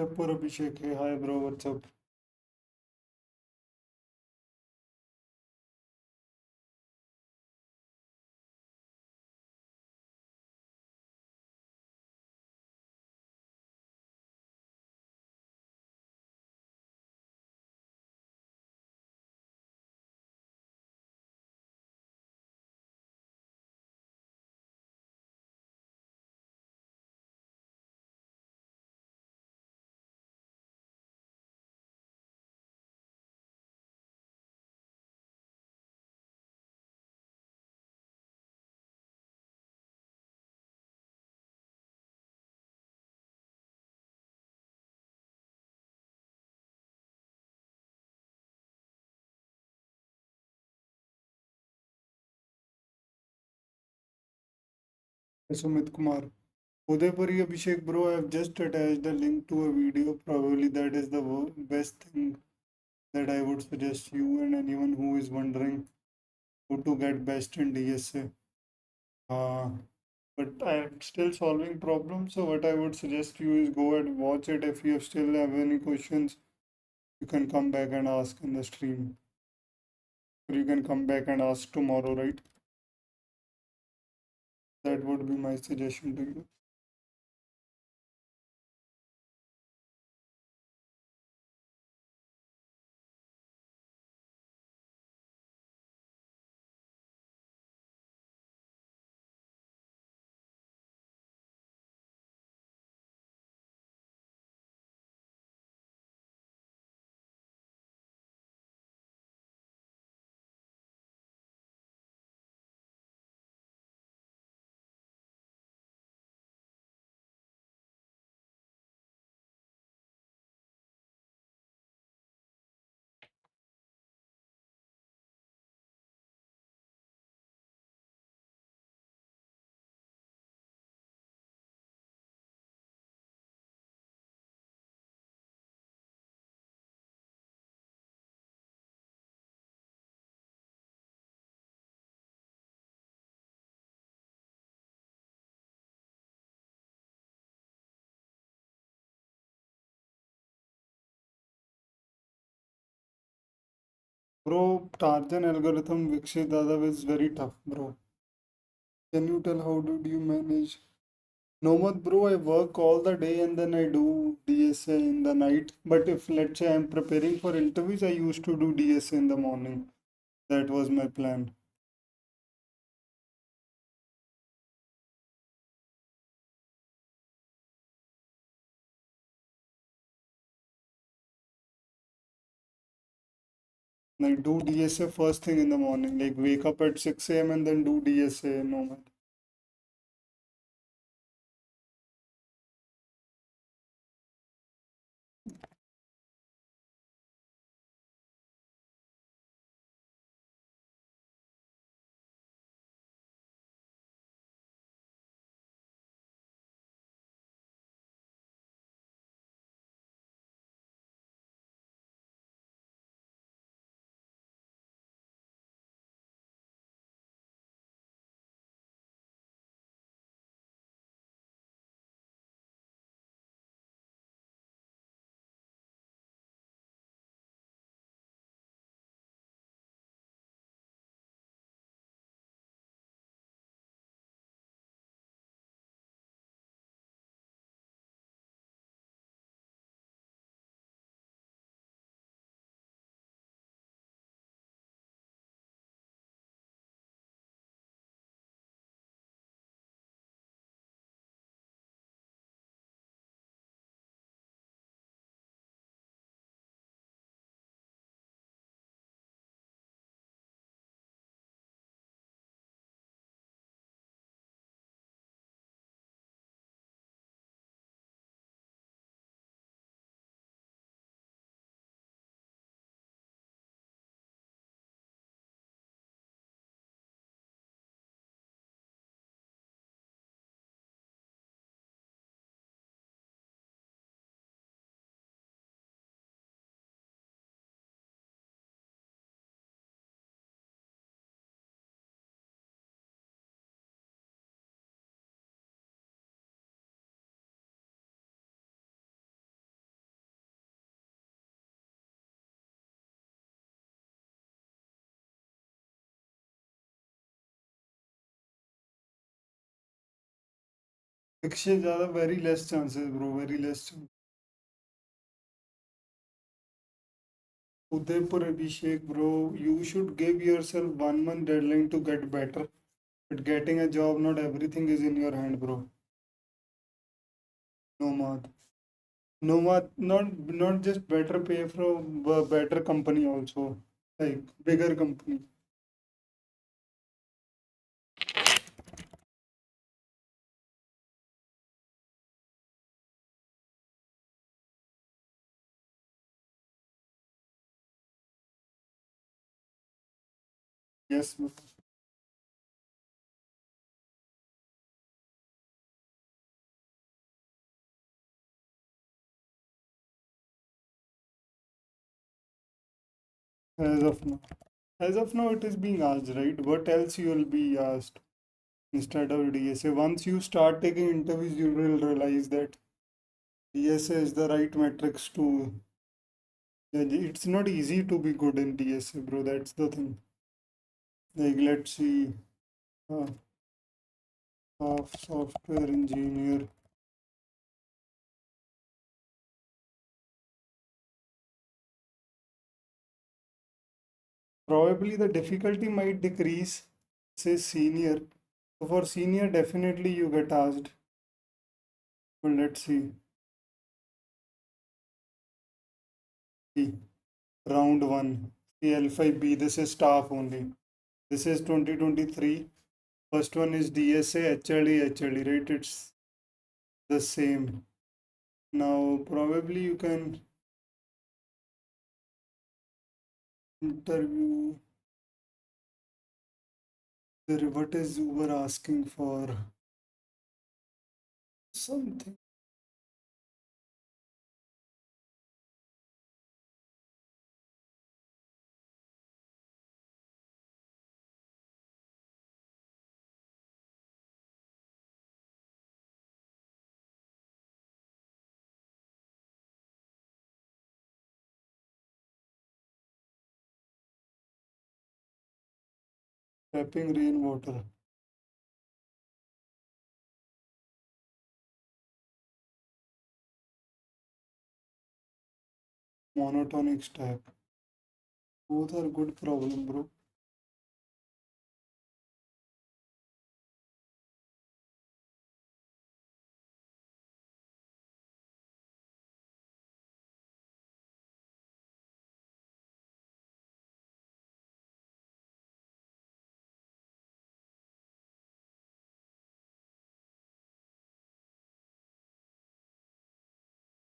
Pepper Abhishek, hey, hi bro, what's up? Sumit Kumar. Udaipuri Abhishek, bro, I've just attached a link to a video. Probably that is the best thing that I would suggest you and anyone who is wondering how to get best in DSA. Uh, but I am still solving problems. So what I would suggest you is go and watch it. If you still have any questions, you can come back and ask in the stream. Or you can come back and ask tomorrow, right? That would be my suggestion to you. Bro, Tarzan algorithm Vikshit Dada is very tough, bro. Can you tell how did you manage? Nomad, bro, I work all the day and then I do DSA in the night. But if let's say I'm preparing for interviews, I used to do DSA in the morning. That was my plan. Like do DSA first thing in the morning, like wake up at 6 a.m. and then do DSA, Nomad. इससे ज़्यादा very less chances bro, very less chances. Udaipur Abhishek bro, you should give yourself 1 month deadline to get better. But getting a job, not everything is in your hand, bro. Nomad. Nomad, not just better pay from better company also, like bigger company. Yes, bro. As of now. As of now, it is being asked, right? What else you will be asked instead of DSA? Once you start taking interviews, you will realize that DSA is the right metrics to. It's not easy to be good in DSA, bro. That's the thing. Like, let's see. Uh, of software engineer. Probably the difficulty might decrease. Say senior. So for senior, definitely you get asked. But let's see. See, round one. CL5B. This is staff only. This is 2023. First one is DSA, HLE, HLE, right? It's the same. Now, probably you can interview. What is Uber asking for? Something. Tapping rainwater. Monotonic stack. Both are good problem, bro.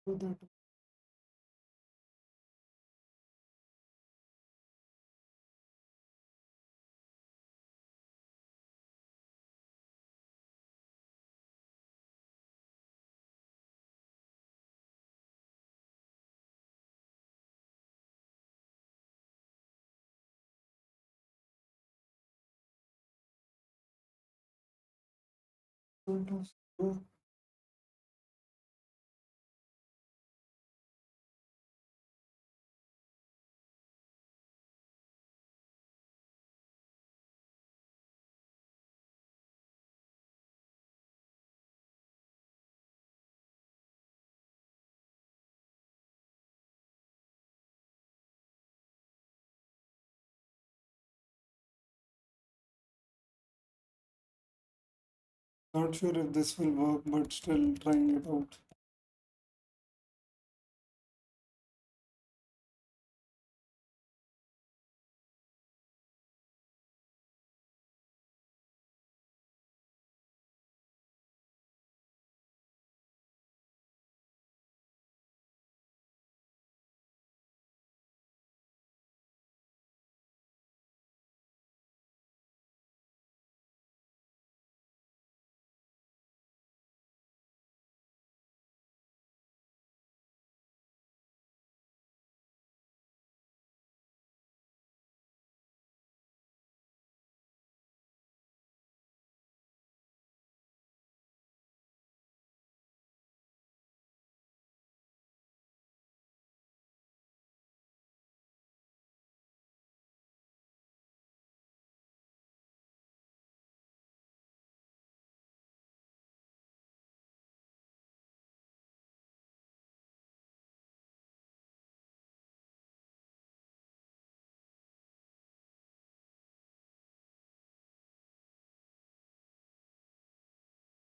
So that bro. Not sure if this will work, but still trying it out.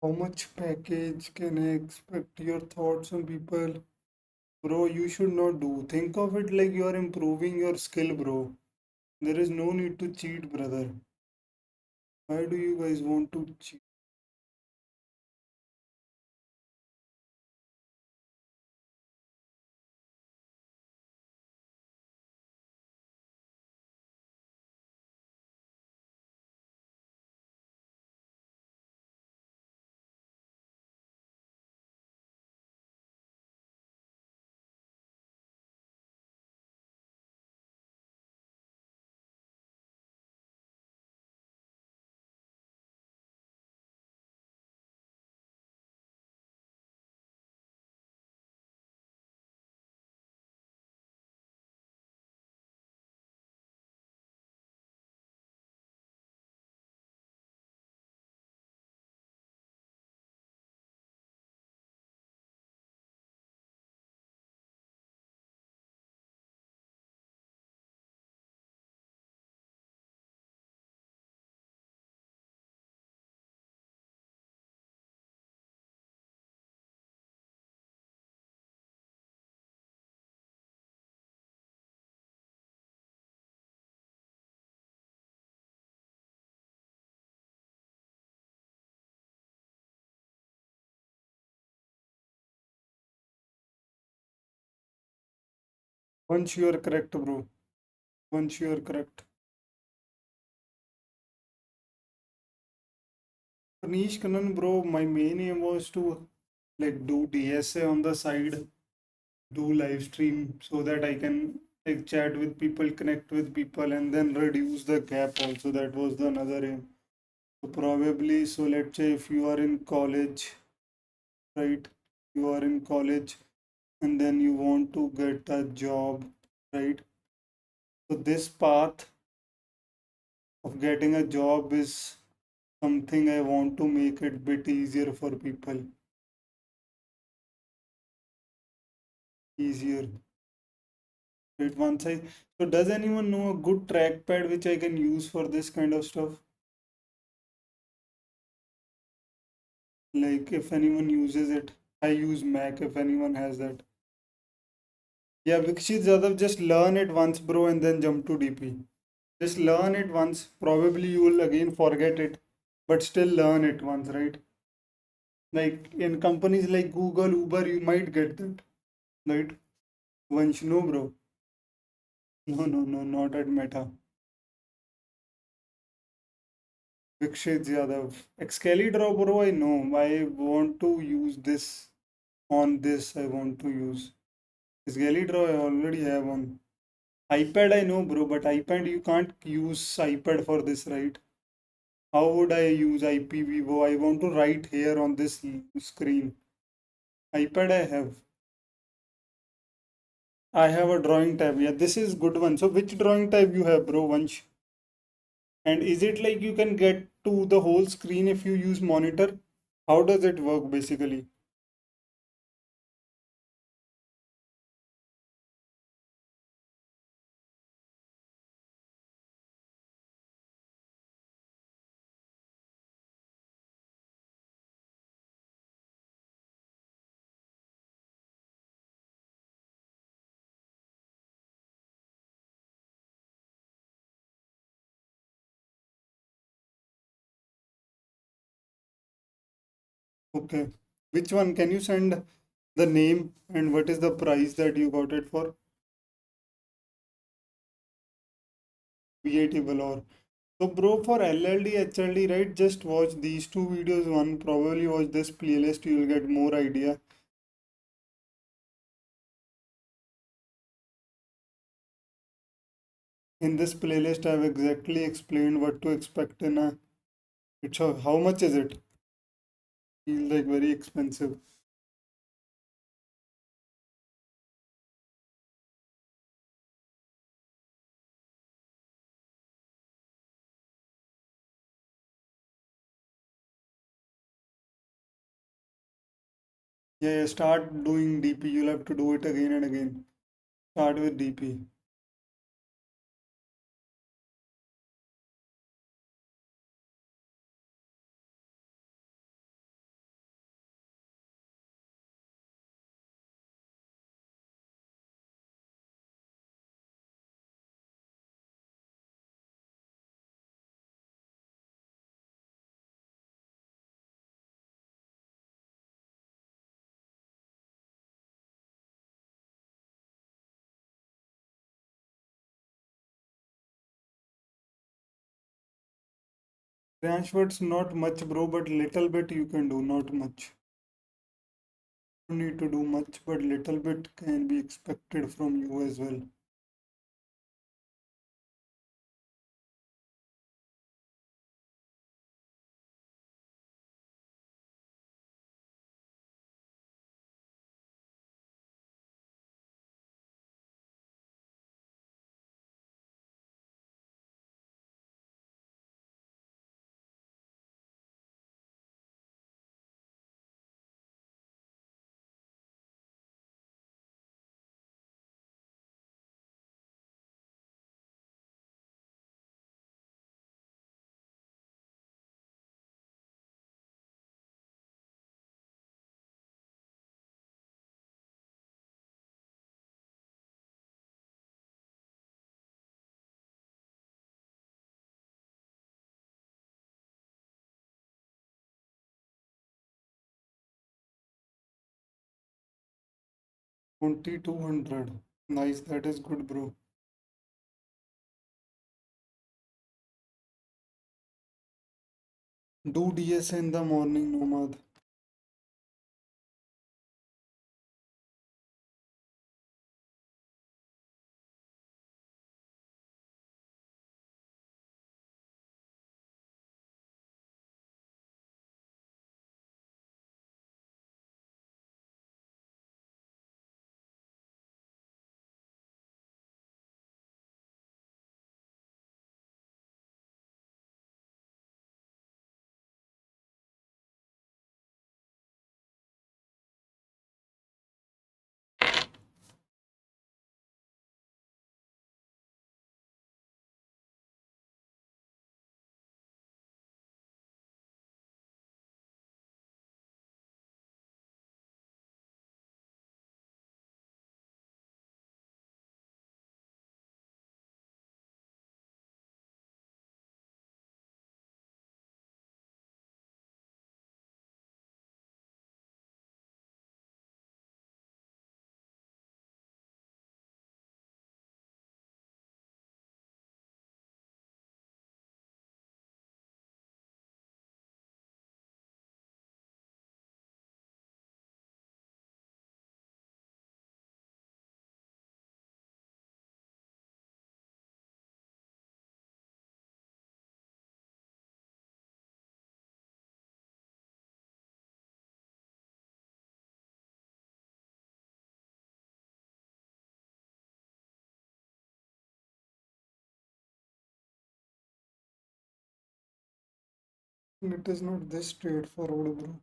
How much package can I expect? Your thoughts on people? Bro, you should not do. Think of it like you are improving your skill, bro. There is no need to cheat, brother. Why do you guys want to cheat? Once you are correct, bro. Once you are correct. Niche Kanan, bro, my main aim was to like do DSA on the side, do live stream so that I can like chat with people, connect with people, and then reduce the gap also. That was the another aim. So probably, so let's say if you are in college, right? You are in college and then you want to get a job, right? So this path of getting a job is something I want to make it bit easier for people. Easier. Right? Once I so does anyone know a good trackpad which I can use for this kind of stuff? Like if anyone uses it, I use Mac if anyone has that. Yeah, Vikshit Jadhav, just learn it once, bro, and then jump to DP. Just learn it once. Probably you will again forget it, but still learn it once, right? Like in companies like Google, Uber, you might get that, right? Once, no, bro. No, no, no, not at Meta. Vikshit Yadav. Excalibur, bro, I know. I want to use this on this. I want to use. Excalibur, I already have on. iPad, I know, bro, but iPad, you can't use iPad for this, right? How would I use IPVO? I want to write here on this screen. iPad, I have. I have a drawing tab. Yeah, this is good one. So which drawing tab you have, bro? Vansh? And is it like you can get to the whole screen if you use monitor? How does it work basically? Okay. Which one? Can you send the name and what is the price that you got it for? VAT Valor. So bro, for LLD, HLD, right? Just watch these two videos. One, probably watch this playlist. You will get more idea. In this playlist, I've exactly explained what to expect in a. It's how much is it? Feels like very expensive. Yeah, yeah, start doing DP. You'll have to do it again and again. Start with DP. Branchwords not much, bro, but little bit you can do, not much. You need to do much, but little bit can be expected from you as well. 2200. Nice, that is good, bro. Do DSA in the morning, Nomad. It is not this straightforward, bro.